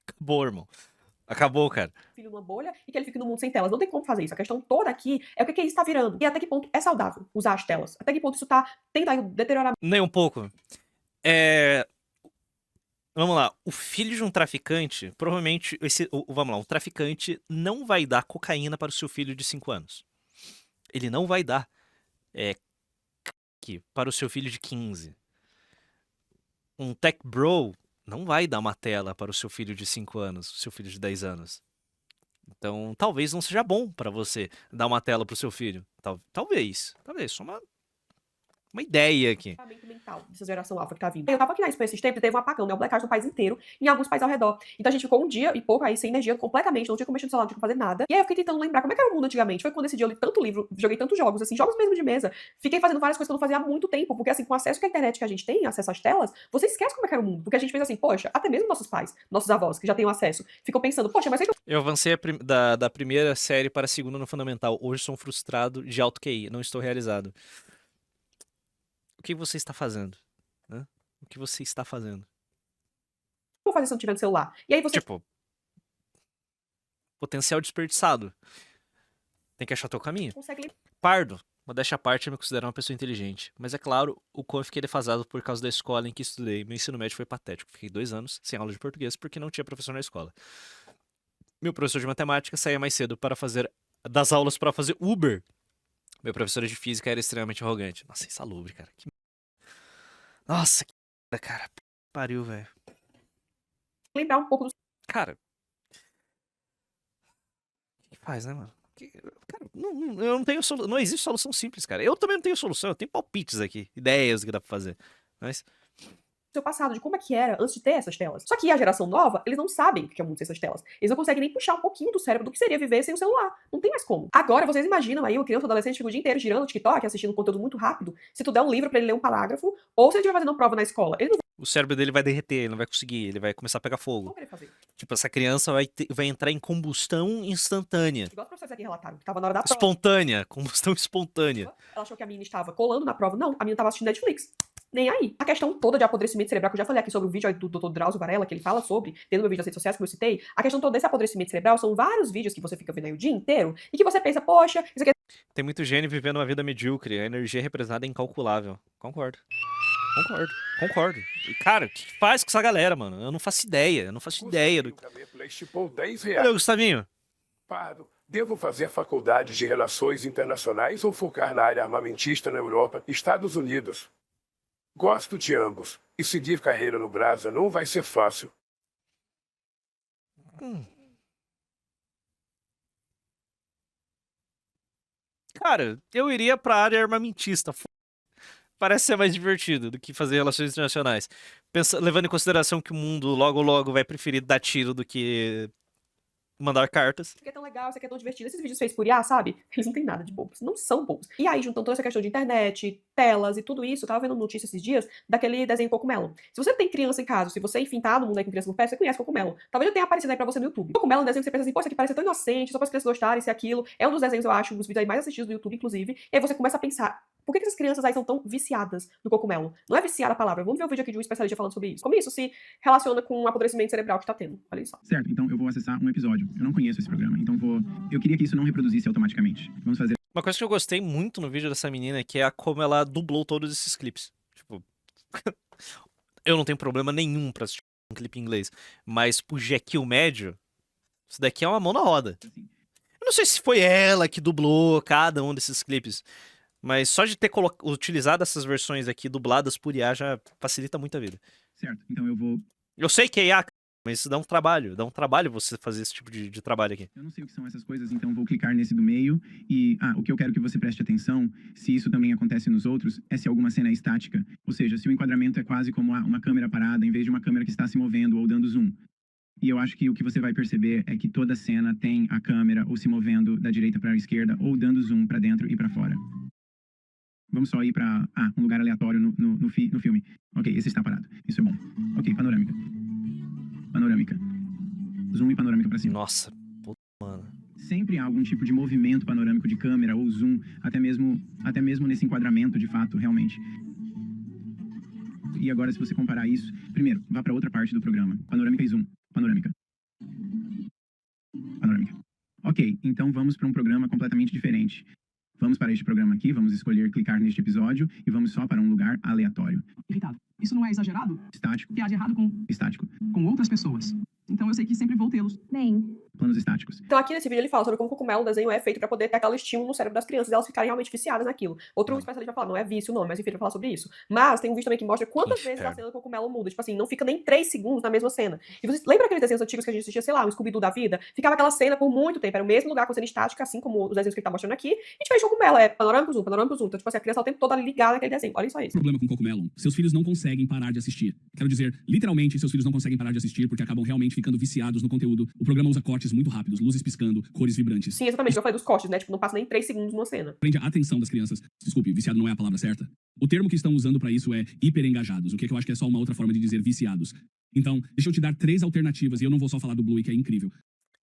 Acabou, irmão. Acabou, cara. Filho numa bolha e que ele fique no mundo sem telas. Não tem como fazer isso. A questão toda aqui é o que isso tá virando. E até que ponto é saudável usar as telas. Até que ponto isso tá tentando deteriorar... Nem um pouco. Vamos lá. O filho de um traficante, provavelmente, vamos lá, um traficante não vai dar cocaína para o seu filho de 5 anos. Ele não vai dar para o seu filho de 15. Um tech bro não vai dar uma tela para o seu filho de 5 anos, seu filho de 10 anos. Então, talvez não seja bom para você dar uma tela pro seu filho. Talvez. Só uma ideia aqui. Mental dessa geração alfa que tá vindo. Eu tava aqui na Espanha esses tempos e teve um apagão, né? O blackout no país inteiro, em alguns países ao redor. Então a gente ficou um dia e pouco aí sem energia completamente, não tinha como mexer no celular, não tinha como fazer nada. E aí eu fiquei tentando lembrar como é que era o mundo antigamente. Foi quando esse dia eu li tanto livro, joguei tantos jogos, assim, jogos mesmo de mesa. Fiquei fazendo várias coisas que eu não fazia há muito tempo, porque assim, com o acesso que a internet que a gente tem, acesso às telas, você esquece como é que era o mundo. Porque a gente pensa assim, poxa, até mesmo nossos pais, nossos avós, que já têm acesso, ficam pensando, poxa, mas eu avancei da primeira série para a segunda no fundamental. Hoje sou um frustrado de alto QI, não estou realizado. O que você está fazendo? Né? O que você está fazendo? Vou fazer se eu não tiver no celular. E aí você... Tipo, potencial desperdiçado. Tem que achar teu caminho. Pardo, modéstia à parte, eu me considero uma pessoa inteligente. Mas é claro, o quão eu fiquei defasado por causa da escola em que estudei. Meu ensino médio foi patético. Fiquei 2 anos sem aula de português porque não tinha professor na escola. Meu professor de matemática saía mais cedo das aulas para fazer Uber. Meu professor de física era extremamente arrogante. Nossa, insalubre, cara. Nossa, que merda, cara. Pariu, velho. Lembrar um pouco do... Cara. O que faz, né, mano? Cara, eu não tenho solução. Não existe solução simples, cara. Eu também não tenho solução. Eu tenho palpites aqui. Ideias que dá pra fazer. Mas... seu passado, de como é que era antes de ter essas telas. Só que a geração nova, eles não sabem o que é o mundo sem essas telas. Eles não conseguem nem puxar um pouquinho do cérebro do que seria viver sem o celular. Não tem mais como. Agora, vocês imaginam aí, uma criança ou adolescente fica o dia inteiro girando no TikTok, assistindo um conteúdo muito rápido. Se tu der um livro pra ele ler um parágrafo, ou se ele estiver fazendo prova na escola, ele não O cérebro dele vai derreter, ele não vai conseguir, ele vai começar a pegar fogo. vai querer fazer. Tipo, essa criança vai entrar em combustão instantânea. Igual os professores aqui relataram, que tava na hora da prova. Espontânea, combustão espontânea. Ela achou que a menina estava colando na prova. Não, a menina estava assistindo Netflix. Nem aí. A questão toda de apodrecimento cerebral, que eu já falei aqui sobre o vídeo aí do Dr. Drauzio Varela, que ele fala sobre, tem no meu vídeo das redes sociais, que eu citei, a questão toda desse apodrecimento cerebral são vários vídeos que você fica vendo aí o dia inteiro, e que você pensa, poxa, isso aqui é... Tem muito gênio vivendo uma vida medíocre, a energia representada é incalculável. Concordo. E, cara, o que faz com essa galera, mano? Eu não faço ideia, do... Estipou R$10. Olha, Gustavinho. Pardo, devo fazer faculdade de Relações Internacionais ou focar na área armamentista na Europa e Estados Unidos? Gosto de ambos, e seguir carreira no Brasa não vai ser fácil. Cara, eu iria pra área armamentista. Parece ser mais divertido do que fazer relações internacionais. Levando em consideração que o mundo logo vai preferir dar tiro do que mandar cartas. Isso aqui é tão legal, isso aqui é tão divertido. Esses vídeos feitos por IA, sabe? Eles não têm nada de bobos. Não são bobos. E aí, juntando toda essa questão de internet, telas e tudo isso, eu tava vendo notícia esses dias daquele desenho Cogumelo. Se você tem criança em casa, se você, enfim, tá no mundo aí com criança por perto, você conhece Cogumelo. Talvez já tenha aparecido aí pra você no YouTube. Cogumelo é um desenho que você pensa assim, pô, isso aqui parece tão inocente, só para as crianças gostarem, isso e aquilo. É um dos desenhos, eu acho, um dos vídeos aí mais assistidos do YouTube, inclusive. E aí você começa a pensar, por que essas crianças aí são tão viciadas no cogumelo? Não é viciar a palavra. Vamos ver um vídeo aqui de um especialista falando sobre isso. Como isso se relaciona com o apodrecimento cerebral que tá tendo. Olha só. Certo, então eu vou acessar um episódio. Eu não conheço esse programa, então eu queria que isso não reproduzisse automaticamente. Vamos fazer... Uma coisa que eu gostei muito no vídeo dessa menina é que é como ela dublou todos esses clipes. Tipo, eu não tenho problema nenhum pra assistir um clipe em inglês, mas pro Jekyll médio, isso daqui é uma mão na roda. Eu não sei se foi ela que dublou cada um desses clipes, mas só de ter utilizado essas versões aqui dubladas por IA já facilita muito a vida. Certo, então eu vou... Eu sei que é IA, mas isso dá um trabalho você fazer esse tipo de trabalho aqui. Eu não sei o que são essas coisas, então vou clicar nesse do meio e... o que eu quero que você preste atenção, se isso também acontece nos outros, é se alguma cena é estática. Ou seja, se o enquadramento é quase como uma câmera parada, em vez de uma câmera que está se movendo ou dando zoom. E eu acho que o que você vai perceber é que toda cena tem a câmera ou se movendo da direita para a esquerda ou dando zoom para dentro e para fora. Vamos só ir para um lugar aleatório no filme. Ok, esse está parado. Isso é bom. Ok, panorâmica. Panorâmica. Zoom e panorâmica para cima. Nossa, puta, mano. Sempre há algum tipo de movimento panorâmico de câmera ou zoom, até mesmo nesse enquadramento, de fato, realmente. E agora, se você comparar isso, primeiro, vá para outra parte do programa. Panorâmica e zoom. Panorâmica. Panorâmica. Ok, então vamos para um programa completamente diferente. Vamos para este programa aqui, vamos escolher clicar neste episódio e vamos só para um lugar aleatório. Irritado. Isso não é exagerado? Estático. O que há de errado com... Estático. Com outras pessoas. Então eu sei que sempre vou tê-los. Bem... Planos estáticos. Então aqui nesse vídeo ele fala sobre como o cogumelo, o desenho é feito pra poder ter aquele estímulo no cérebro das crianças e elas ficarem realmente viciadas naquilo. Outro especialista vai falar, não é vício não, mas enfim, ele vai falar sobre isso. Mas tem um vídeo também que mostra quantas vezes a cena do cogumelo muda. Tipo assim, não fica nem 3 segundos na mesma cena. E você lembra aqueles desenhos antigos que a gente assistia, sei lá, um Scooby-Doo da vida? Ficava aquela cena por muito tempo, era o mesmo lugar com cena estática, assim como os desenhos que ele tá mostrando aqui. E diferente do cogumelo, é panorâmico zoom, panorâmico zoom. Então tipo assim, a criança tá o tempo todo ali ligada naquele desenho. Olha só isso. O problema com Cocomelon, seus filhos não conseguem parar de assistir. Quero dizer, literalmente, seus filhos não conseguem parar de assistir porque acabam realmente ficando viciados no conteúdo. O programa usa cortes muito rápidos, luzes piscando, cores vibrantes. Sim, exatamente, eu falei dos cortes, né? Tipo, não passa nem 3 segundos numa cena. Prende a atenção das crianças. Desculpe, viciado não é a palavra certa. O termo que estão usando pra isso é hiperengajados, o que eu acho que é só uma outra forma de dizer viciados. Então, deixa eu te dar 3 alternativas e eu não vou só falar do Blue, que é incrível.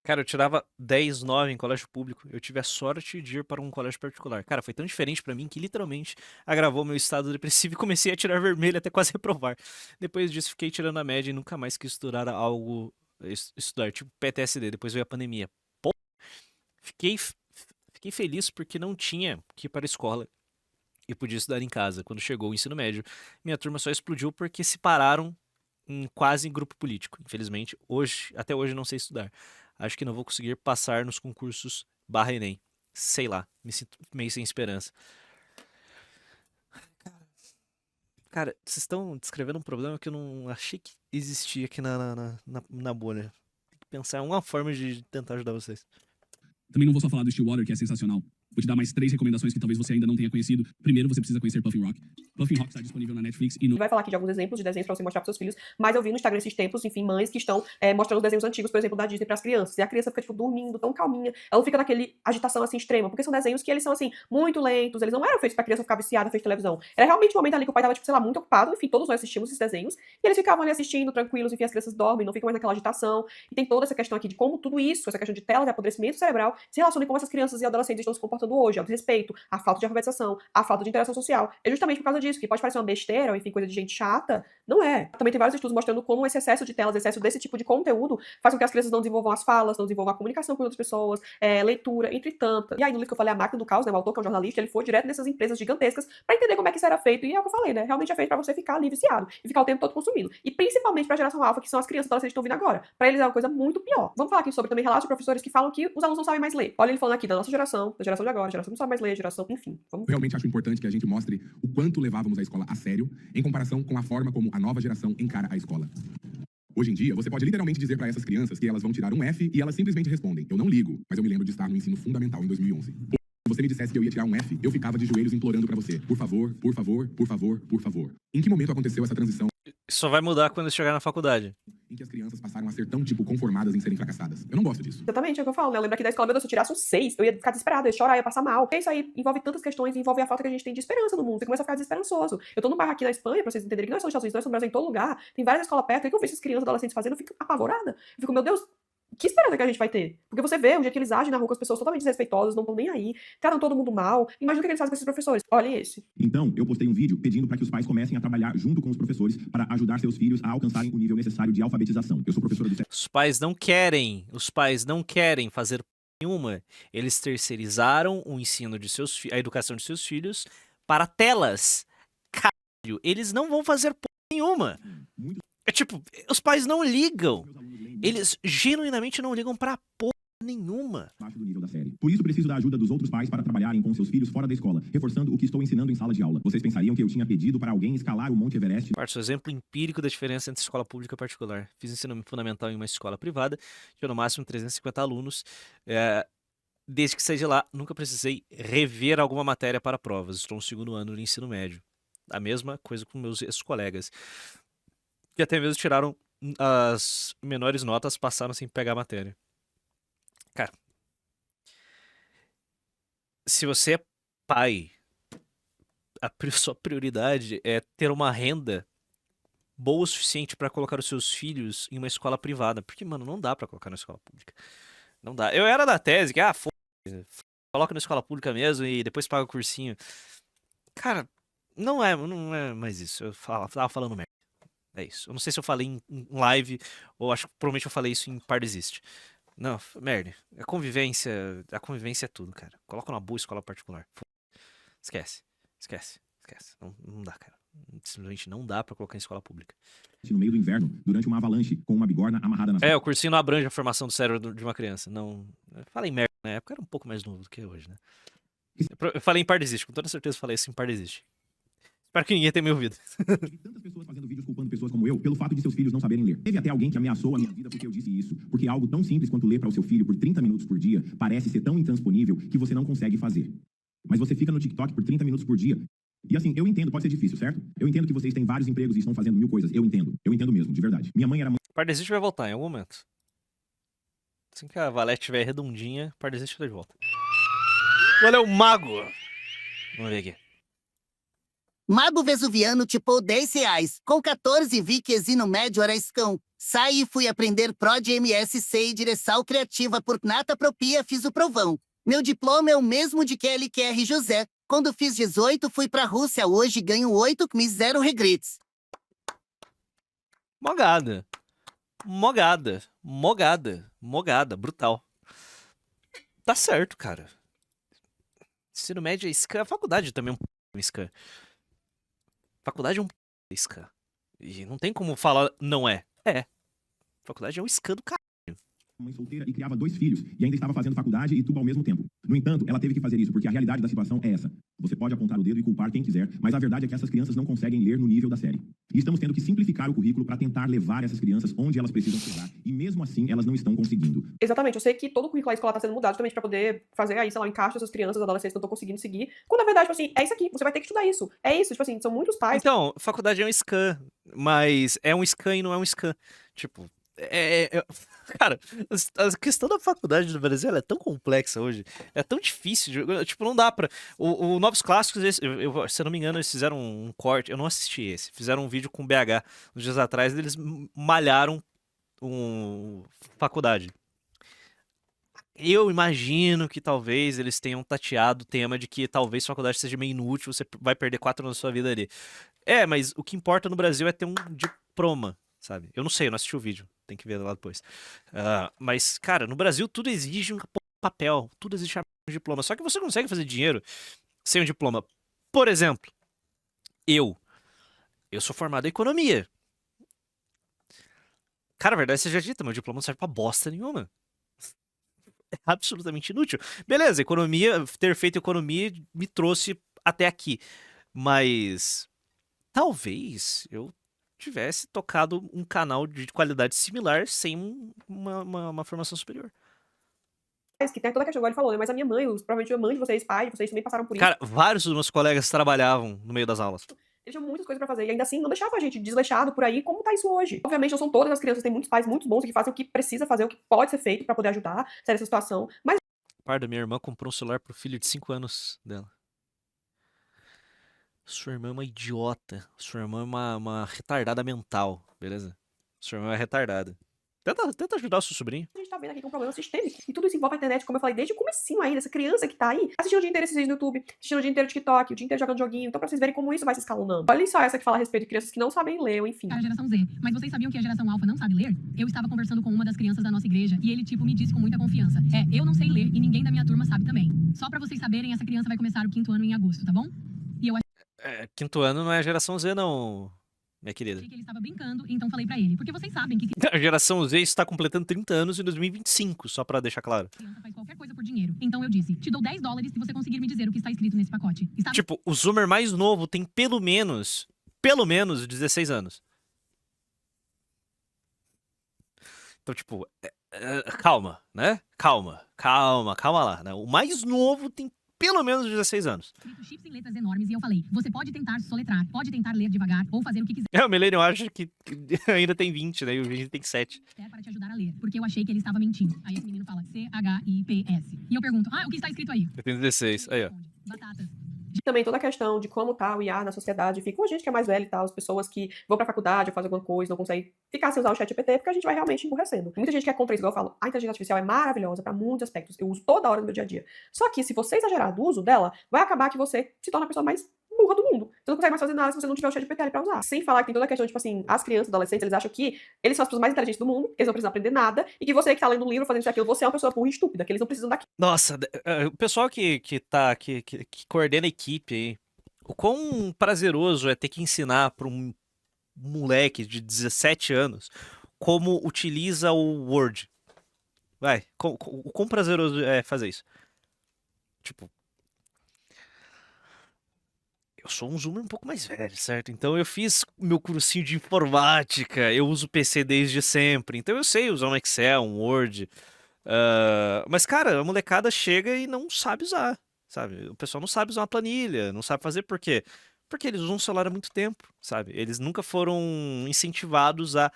Cara, eu tirava 10, 9 em colégio público. Eu tive a sorte de ir para um colégio particular. Cara, foi tão diferente pra mim que literalmente agravou meu estado depressivo e comecei a tirar vermelho até quase reprovar. Depois disso, fiquei tirando a média e nunca mais quis estudar, tipo PTSD. Depois veio a pandemia. Pô, fiquei feliz porque não tinha que ir para a escola e podia estudar em casa. Quando chegou o ensino médio, minha turma só explodiu porque se pararam quase em grupo político. Infelizmente, até hoje não sei estudar. Acho que não vou conseguir passar nos concursos /Enem. Sei lá, me sinto meio sem esperança. Cara, vocês estão descrevendo um problema que eu não achei que existia aqui na bolha. Tem que pensar em uma forma de tentar ajudar vocês. Também não vou só falar do Stillwater, que é sensacional. Vou te dar mais 3 recomendações que talvez você ainda não tenha conhecido. Primeiro, você precisa conhecer Puffin Rock. Puffin Rock está disponível na Netflix e no... Vai falar aqui de alguns exemplos de desenhos pra você mostrar pros seus filhos, mas eu vi no Instagram esses tempos, enfim, mães que estão mostrando desenhos antigos, por exemplo, da Disney pras crianças, e a criança fica, tipo, dormindo, tão calminha, ela não fica naquele agitação, assim, extrema, porque são desenhos que eles são, assim, muito lentos, eles não eram feitos pra criança ficar viciada, feito televisão. Era realmente um momento ali que o pai tava, tipo, sei lá, muito ocupado, enfim, todos nós assistimos esses desenhos, e eles ficavam ali assistindo, tranquilos, enfim, as crianças dormem, não ficam mais naquela agitação, e tem toda essa questão aqui de como tudo isso, essa questão de telas e apodrecimento cerebral, se relaciona com como essas crianças e adolescentes estão se comportando hoje, ao desrespeito, a falta de alfabetização, a falta de interação social. É justamente por causa disso, que pode parecer uma besteira, ou enfim, coisa de gente chata, não é. Também tem vários estudos mostrando como esse excesso de telas, excesso desse tipo de conteúdo, faz com que as crianças não desenvolvam as falas, não desenvolvam a comunicação com outras pessoas, leitura, entre tantas. E aí, no livro que eu falei, A Máquina do Caos, né, o autor, que é um jornalista, ele foi direto nessas empresas gigantescas pra entender como é que isso era feito, e é o que eu falei, né, realmente é feito pra você ficar ali viciado, e ficar o tempo todo consumindo. E principalmente pra geração alfa, que são as crianças e adolescentes que estão vindo agora. Pra eles é uma coisa muito pior. Vamos falar aqui sobre também relatos de professores que falam que os alunos não sabem mais ler. Olha ele falando aqui da nossa geração, da geração de agora, geração que não sabe mais ler, geração, enfim. Vamos... Realmente acho importante que a gente mostre o quanto levávamos a escola a sério em comparação com a forma como a nova geração encara a escola. Hoje em dia, você pode literalmente dizer para essas crianças que elas vão tirar um F e elas simplesmente respondem: eu não ligo, mas eu me lembro de estar no ensino fundamental em 2011. Se você me dissesse que eu ia tirar um F, eu ficava de joelhos implorando para você: por favor, por favor, por favor, por favor. Em que momento aconteceu essa transição? Só vai mudar quando chegar na faculdade. Em que as crianças passaram a ser tão, tipo, conformadas em serem fracassadas. Eu não gosto disso. Exatamente, é o que eu falo, né? Eu lembro aqui da escola, meu Deus, se eu tirasse um 6, eu ia ficar desesperada, eu ia chorar, eu ia passar mal. Isso aí envolve tantas questões, envolve a falta que a gente tem de esperança no mundo. Você começa a ficar desesperançoso. Eu tô num bairro aqui na Espanha, pra vocês entenderem que não é só nos Estados Unidos, nós somos no Brasil, em todo lugar. Tem várias escolas perto, e que eu vejo essas crianças, adolescentes fazendo, eu fico apavorada. Eu fico, meu Deus, que esperança que a gente vai ter? Porque você vê o jeito que eles agem na rua com as pessoas totalmente desrespeitosas, não estão nem aí, tratam todo mundo mal. Imagina o que eles fazem com esses professores. Olhem esse. Então, eu postei um vídeo pedindo para que os pais comecem a trabalhar junto com os professores para ajudar seus filhos a alcançarem o nível necessário de alfabetização. Eu sou professora do... Os pais não querem fazer nenhuma. Eles terceirizaram o ensino de a educação de seus filhos para telas. Caralho, eles não vão fazer nenhuma. É tipo, os pais não ligam. Eles genuinamente não ligam pra porra nenhuma. Baixo do nível da série. Por isso preciso da ajuda dos outros pais para trabalharem com seus filhos fora da escola, reforçando o que estou ensinando em sala de aula. Vocês pensariam que eu tinha pedido para alguém escalar o Monte Everest? Parte o exemplo empírico da diferença entre escola pública e particular. Fiz ensino fundamental em uma escola privada, tinha no máximo 350 alunos. Desde que saí de lá, nunca precisei rever alguma matéria para provas. Estou no 2º ano do ensino médio. A mesma coisa com meus ex-colegas, que até mesmo tiraram as menores notas, passaram sem pegar a matéria. Cara, se você é pai, sua prioridade é ter uma renda boa o suficiente para colocar os seus filhos em uma escola privada. Porque, mano, não dá para colocar na escola pública. Não dá. Eu era da tese que, coloca na escola pública mesmo e depois paga o cursinho. Cara, não é mais isso. Eu tava falando merda. É isso. Eu não sei se eu falei em live ou acho que provavelmente eu falei isso em Par Desiste. Não, merda. A convivência é tudo, cara. Coloca uma boa escola particular. Esquece. Não dá, cara. Simplesmente não dá pra colocar em escola pública. No meio do inverno, durante uma avalanche, com uma bigorna amarrada nas... O cursinho não abrange a formação do cérebro de uma criança. Não. Eu falei merda na época, eu era um pouco mais novo do que hoje, né? Eu falei em Par Desiste, com toda certeza eu falei isso em Par Desiste. Espero que ninguém tenha me ouvido. Tantas pessoas fazendo vídeos culpando pessoas como eu pelo fato de seus filhos não saberem ler. Teve até alguém que ameaçou a minha vida porque eu disse isso. Porque algo tão simples quanto ler para o seu filho por 30 minutos por dia parece ser tão intransponível que você não consegue fazer. Mas você fica no TikTok por 30 minutos por dia. E assim, eu entendo, pode ser difícil, certo? Eu entendo que vocês têm vários empregos e estão fazendo 1000 coisas. Eu entendo mesmo, de verdade. Minha mãe era... Par Desiste vai voltar em algum momento. Assim que a Valete estiver redondinha, Par Desiste vai de volta. Olha o mago! Vamos ver aqui. Mago Vesuviano tipou R$10. Com 14 vi que ensino médio era escão. Saí e fui aprender Prod MSC e direção criativa por nata propia fiz o provão. Meu diploma é o mesmo de Kelly QR José. Quando fiz 18 fui pra Rússia, hoje ganho 8 com 0 regrets. Mogada, brutal. Tá certo, cara. Ensino médio é scan, a faculdade também é um scan. Faculdade é um scan. E não tem como falar não é. Faculdade é um scan do caralho. mãe solteira e criava 2 filhos e ainda estava fazendo faculdade e tudo ao mesmo tempo. No entanto, ela teve que fazer isso porque a realidade da situação é essa. Você pode apontar o dedo e culpar quem quiser, mas a verdade é que essas crianças não conseguem ler no nível da série. E estamos tendo que simplificar o currículo para tentar levar essas crianças onde elas precisam chegar e mesmo assim elas não estão conseguindo. Exatamente, eu sei que todo o currículo da escola está sendo mudado justamente para poder fazer aí, sei lá, o encaixe dessas crianças, adolescentes que não estão conseguindo seguir, quando na verdade, tipo assim, é isso aqui, você vai ter que estudar isso. É isso, tipo assim, são muitos pais. Então, faculdade é um scan, mas é um scan e não é um scan. Tipo, cara, a questão da faculdade do Brasil ela é tão complexa hoje, é tão difícil, tipo, não dá pra... O Novos Clássicos, se eu não me engano, eles fizeram um corte, eu não assisti esse, fizeram um vídeo com o BH uns dias atrás, eles malharam faculdade. Eu imagino que talvez eles tenham tateado o tema de que talvez faculdade seja meio inútil, você vai perder 4 anos da sua vida ali. Mas o que importa no Brasil é ter um diploma, sabe? Eu não sei, eu não assisti o vídeo, tem que ver lá depois. Mas, cara, no Brasil tudo exige um papel, tudo exige um diploma. Só que você consegue fazer dinheiro sem um diploma. Por exemplo, eu sou formado em economia. Cara, a verdade seja dita, meu diploma não serve pra bosta nenhuma. É absolutamente inútil. Beleza, ter feito economia me trouxe até aqui. Mas talvez eu tivesse tocado um canal de qualidade similar sem uma formação superior. Que tem toda a questão, igual ele falou, né? Mas a minha mãe, provavelmente a mãe de vocês, pai de vocês também passaram por isso. Cara, vários dos meus colegas trabalhavam no meio das aulas. Eles tinham muitas coisas pra fazer e ainda assim não deixava a gente desleixado por aí como tá isso hoje. Obviamente não são todas as crianças, tem muitos pais muito bons que fazem o que precisa fazer, o que pode ser feito pra poder ajudar, sair dessa situação, mas... Parda, minha irmã comprou um celular pro filho de 5 anos dela. Sua irmã é uma idiota. Sua irmã é uma retardada mental, beleza? Sua irmã é retardada. Tenta ajudar o seu sobrinho. A gente tá vendo aqui que é um problema sistêmico. E tudo isso envolve a internet, como eu falei, desde o comecinho ainda. Essa criança que tá aí, assistindo o dia inteiro esses vídeos no YouTube, assistindo o dia inteiro TikTok, o dia inteiro jogando joguinho. Então pra vocês verem como isso vai se escalonando. Olha só essa que fala a respeito de crianças que não sabem ler, ou enfim. A geração Z. Mas vocês sabiam que a geração alfa não sabe ler? Eu estava conversando com uma das crianças da nossa igreja e ele, me disse com muita confiança. Eu não sei ler e ninguém da minha turma sabe também. Só pra vocês saberem, essa criança vai começar o 5º ano em agosto, tá bom? E eu 5º ano não é a geração Z, não, minha querida. achei que ele estava brincando, então falei pra ele. Porque vocês sabem que A geração Z está completando 30 anos em 2025, só pra deixar claro. criança faz qualquer coisa por dinheiro. Então eu disse, te dou $10 se você conseguir me dizer o que está escrito nesse pacote. Está... Tipo, o zoomer mais novo tem pelo menos 16 anos. Então, tipo, calma, né? Calma lá, né? O mais novo tem pelo menos 16 anos. escrito chips em letras enormes e eu falei, você pode tentar soletrar, pode tentar ler devagar ou fazer o que quiser. O Millennium acha que ainda tem 20, né? E o Virgínia tem 7. Para te ajudar a ler, porque eu achei que ele estava mentindo. Aí esse menino fala CHIPS. E eu pergunto, o que está escrito aí? Eu tenho 16, aí ó. Batatas. Também toda a questão de como tá o IA na sociedade, fica com a gente que é mais velha e tal, as pessoas que vão pra faculdade ou fazem alguma coisa, não conseguem ficar sem usar o chat GPT, porque a gente vai realmente emburrecendo. Muita gente que é contra isso, igual eu falo, a inteligência artificial é maravilhosa pra muitos aspectos, eu uso toda hora no meu dia a dia. Só que se você exagerar do uso dela, vai acabar que você se torna a pessoa mais burra do mundo. Você não consegue mais fazer nada se você não tiver o chat GPT ali pra usar. Sem falar que tem toda a questão, tipo assim, as crianças, adolescentes, eles acham que eles são as pessoas mais inteligentes do mundo, que eles não precisam aprender nada, e que você que tá lendo um livro, fazendo isso e aquilo, você é uma pessoa burra e estúpida, que eles não precisam daquilo. Nossa, o pessoal que coordena a equipe aí, o quão prazeroso é ter que ensinar para um moleque de 17 anos como utiliza o Word. Vai, o quão prazeroso é fazer isso? Tipo, eu sou um zoomer um pouco mais velho, certo? Então eu fiz meu cursinho de informática, eu uso PC desde sempre, então eu sei usar um Excel, um Word. Mas, cara, a molecada chega e não sabe usar, sabe? O pessoal não sabe usar uma planilha, não sabe fazer por quê? Porque eles usam o celular há muito tempo, sabe? Eles nunca foram incentivados a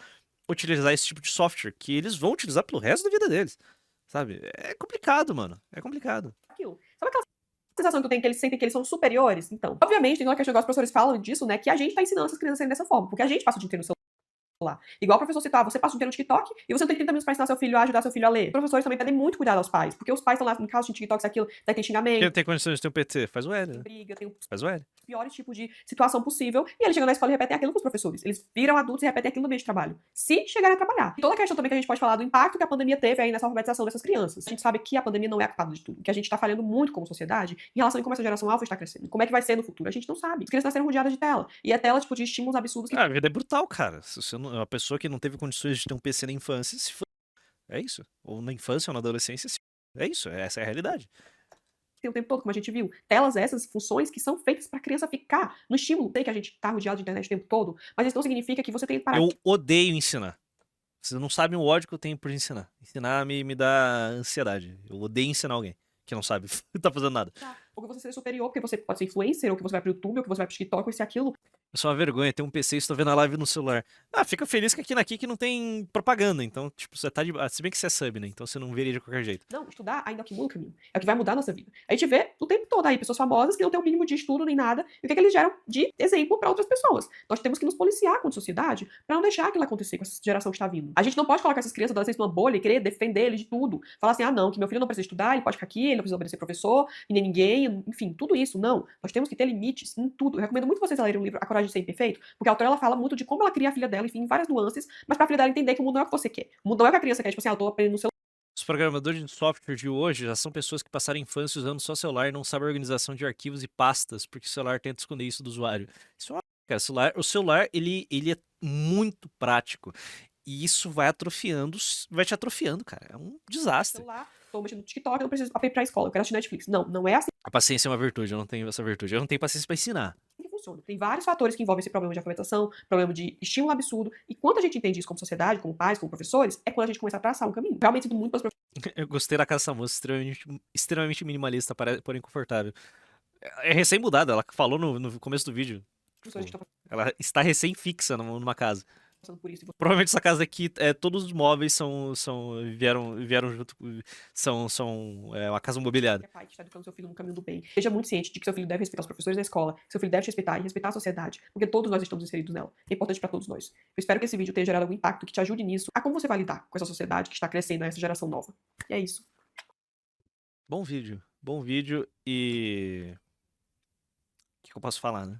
utilizar esse tipo de software, que eles vão utilizar pelo resto da vida deles, sabe? É complicado, mano, é complicado. Aquilo. Sabe aquela sensação que tu tem que eles sentem que eles são superiores? Então, obviamente, tem uma questão que os professores falam disso, né? Que a gente tá ensinando essas crianças a serem dessa forma, porque a gente passa o dia inteiro no celular. Igual o professor citar, você passa o dia no TikTok e você não tem 30 minutos pra ensinar seu filho a ajudar seu filho a ler. Os professores também pedem muito cuidado aos pais, porque os pais estão lá no caso de TikTok, isso aquilo, daí tem xingamento. Quem não tem condições de ter um PT, faz o L, né? Briga, tem Faz o L. piores tipos de situação possível, e eles chegam na escola e repetem aquilo com os professores. Eles viram adultos e repetem aquilo no ambiente de trabalho, se chegarem a trabalhar. E toda a questão também que a gente pode falar do impacto que a pandemia teve aí nessa alfabetização dessas crianças. A gente sabe que a pandemia não é a culpada de tudo, que a gente tá falhando muito como sociedade em relação a como essa geração alfa está crescendo, como é que vai ser no futuro, a gente não sabe. As crianças nasceram rodeadas de tela, e a tela, tipo, de estímulos absurdos que... A vida é brutal, cara. Se você não, uma pessoa que não teve condições de ter um PC na infância, se for... É isso. Ou na infância ou na adolescência, sim. É isso, essa é a realidade. O tempo todo, como a gente viu. Telas essas, funções que são feitas pra criança ficar no estímulo. Sei que a gente tá rodeado de internet o tempo todo, mas isso não significa que você tem que parar. Eu odeio ensinar. Vocês não sabem o ódio que eu tenho por ensinar. Ensinar me dá ansiedade. Eu odeio ensinar alguém que não sabe, não tá fazendo nada. Ou que você seja superior, porque você pode ser influencer, ou que você vai pro YouTube, ou que você vai pro TikTok, ou isso e aquilo. Eu sou uma vergonha, ter um PC e estou vendo a live no celular. Ah, fica feliz que aqui na Kik não tem propaganda. Então, tipo, você tá de. Se bem que você é sub, né? Então você não veria de qualquer jeito. Não, estudar ainda é o que muda o caminho. É o que vai mudar a nossa vida. A gente vê o tempo todo aí pessoas famosas que não têm o mínimo de estudo nem nada. E o que é que eles geram de exemplo para outras pessoas? Nós temos que nos policiar como sociedade para não deixar aquilo acontecer com essa geração que está vindo. A gente não pode colocar essas crianças adolescentes numa bolha e querer defender eles de tudo. Falar assim, ah, não, que meu filho não precisa estudar, ele pode ficar aqui, ele não precisa obedecer professor, e nem ninguém, enfim, tudo isso. Não. Nós temos que ter limites em tudo. Eu recomendo muito vocês lerem o livro A Coragem de Ser Imperfeito, porque a autora ela fala muito de como ela cria a filha dela, enfim, várias nuances, mas pra filha dela entender que o mundo não é o que você quer. O mundo não é o que a criança quer, tipo assim, eu tô aprendendo no celular. Os programadores de software de hoje já são pessoas que passaram a infância usando só celular e não sabem a organização de arquivos e pastas, porque o celular tenta esconder isso do usuário. Isso é uma... Cara, o celular ele é muito prático. E isso vai atrofiando, vai te atrofiando, cara. É um desastre. Celular, tô mexendo no TikTok, eu não preciso ir pra escola, eu quero assistir Netflix. Não, não é assim A paciência é uma virtude, eu não tenho essa virtude. Eu não tenho paciência pra ensinar. que funciona. Tem vários fatores que envolvem esse problema de alfabetização, problema de estímulo absurdo. E quando a gente entende isso como sociedade, como pais, como professores, é quando a gente começa a traçar um caminho. Realmente sinto muito pelos Eu gostei da Casa Moça, extremamente minimalista, porém confortável. É recém-mudada, ela falou no começo do vídeo. professores que estão Ela está recém-fixa numa casa. passando por isso. Provavelmente essa casa aqui, todos os móveis vieram junto, são uma casa mobiliada. É pai que está educando seu filho no caminho do bem. Seja muito ciente de que seu filho deve respeitar os professores da escola, que seu filho deve te respeitar e respeitar a sociedade, porque todos nós estamos inseridos nela. É importante para todos nós. Eu espero que esse vídeo tenha gerado algum impacto que te ajude nisso, a como você vai lidar com essa sociedade que está crescendo, essa geração nova. E é isso. Bom vídeo e... O que eu posso falar, né?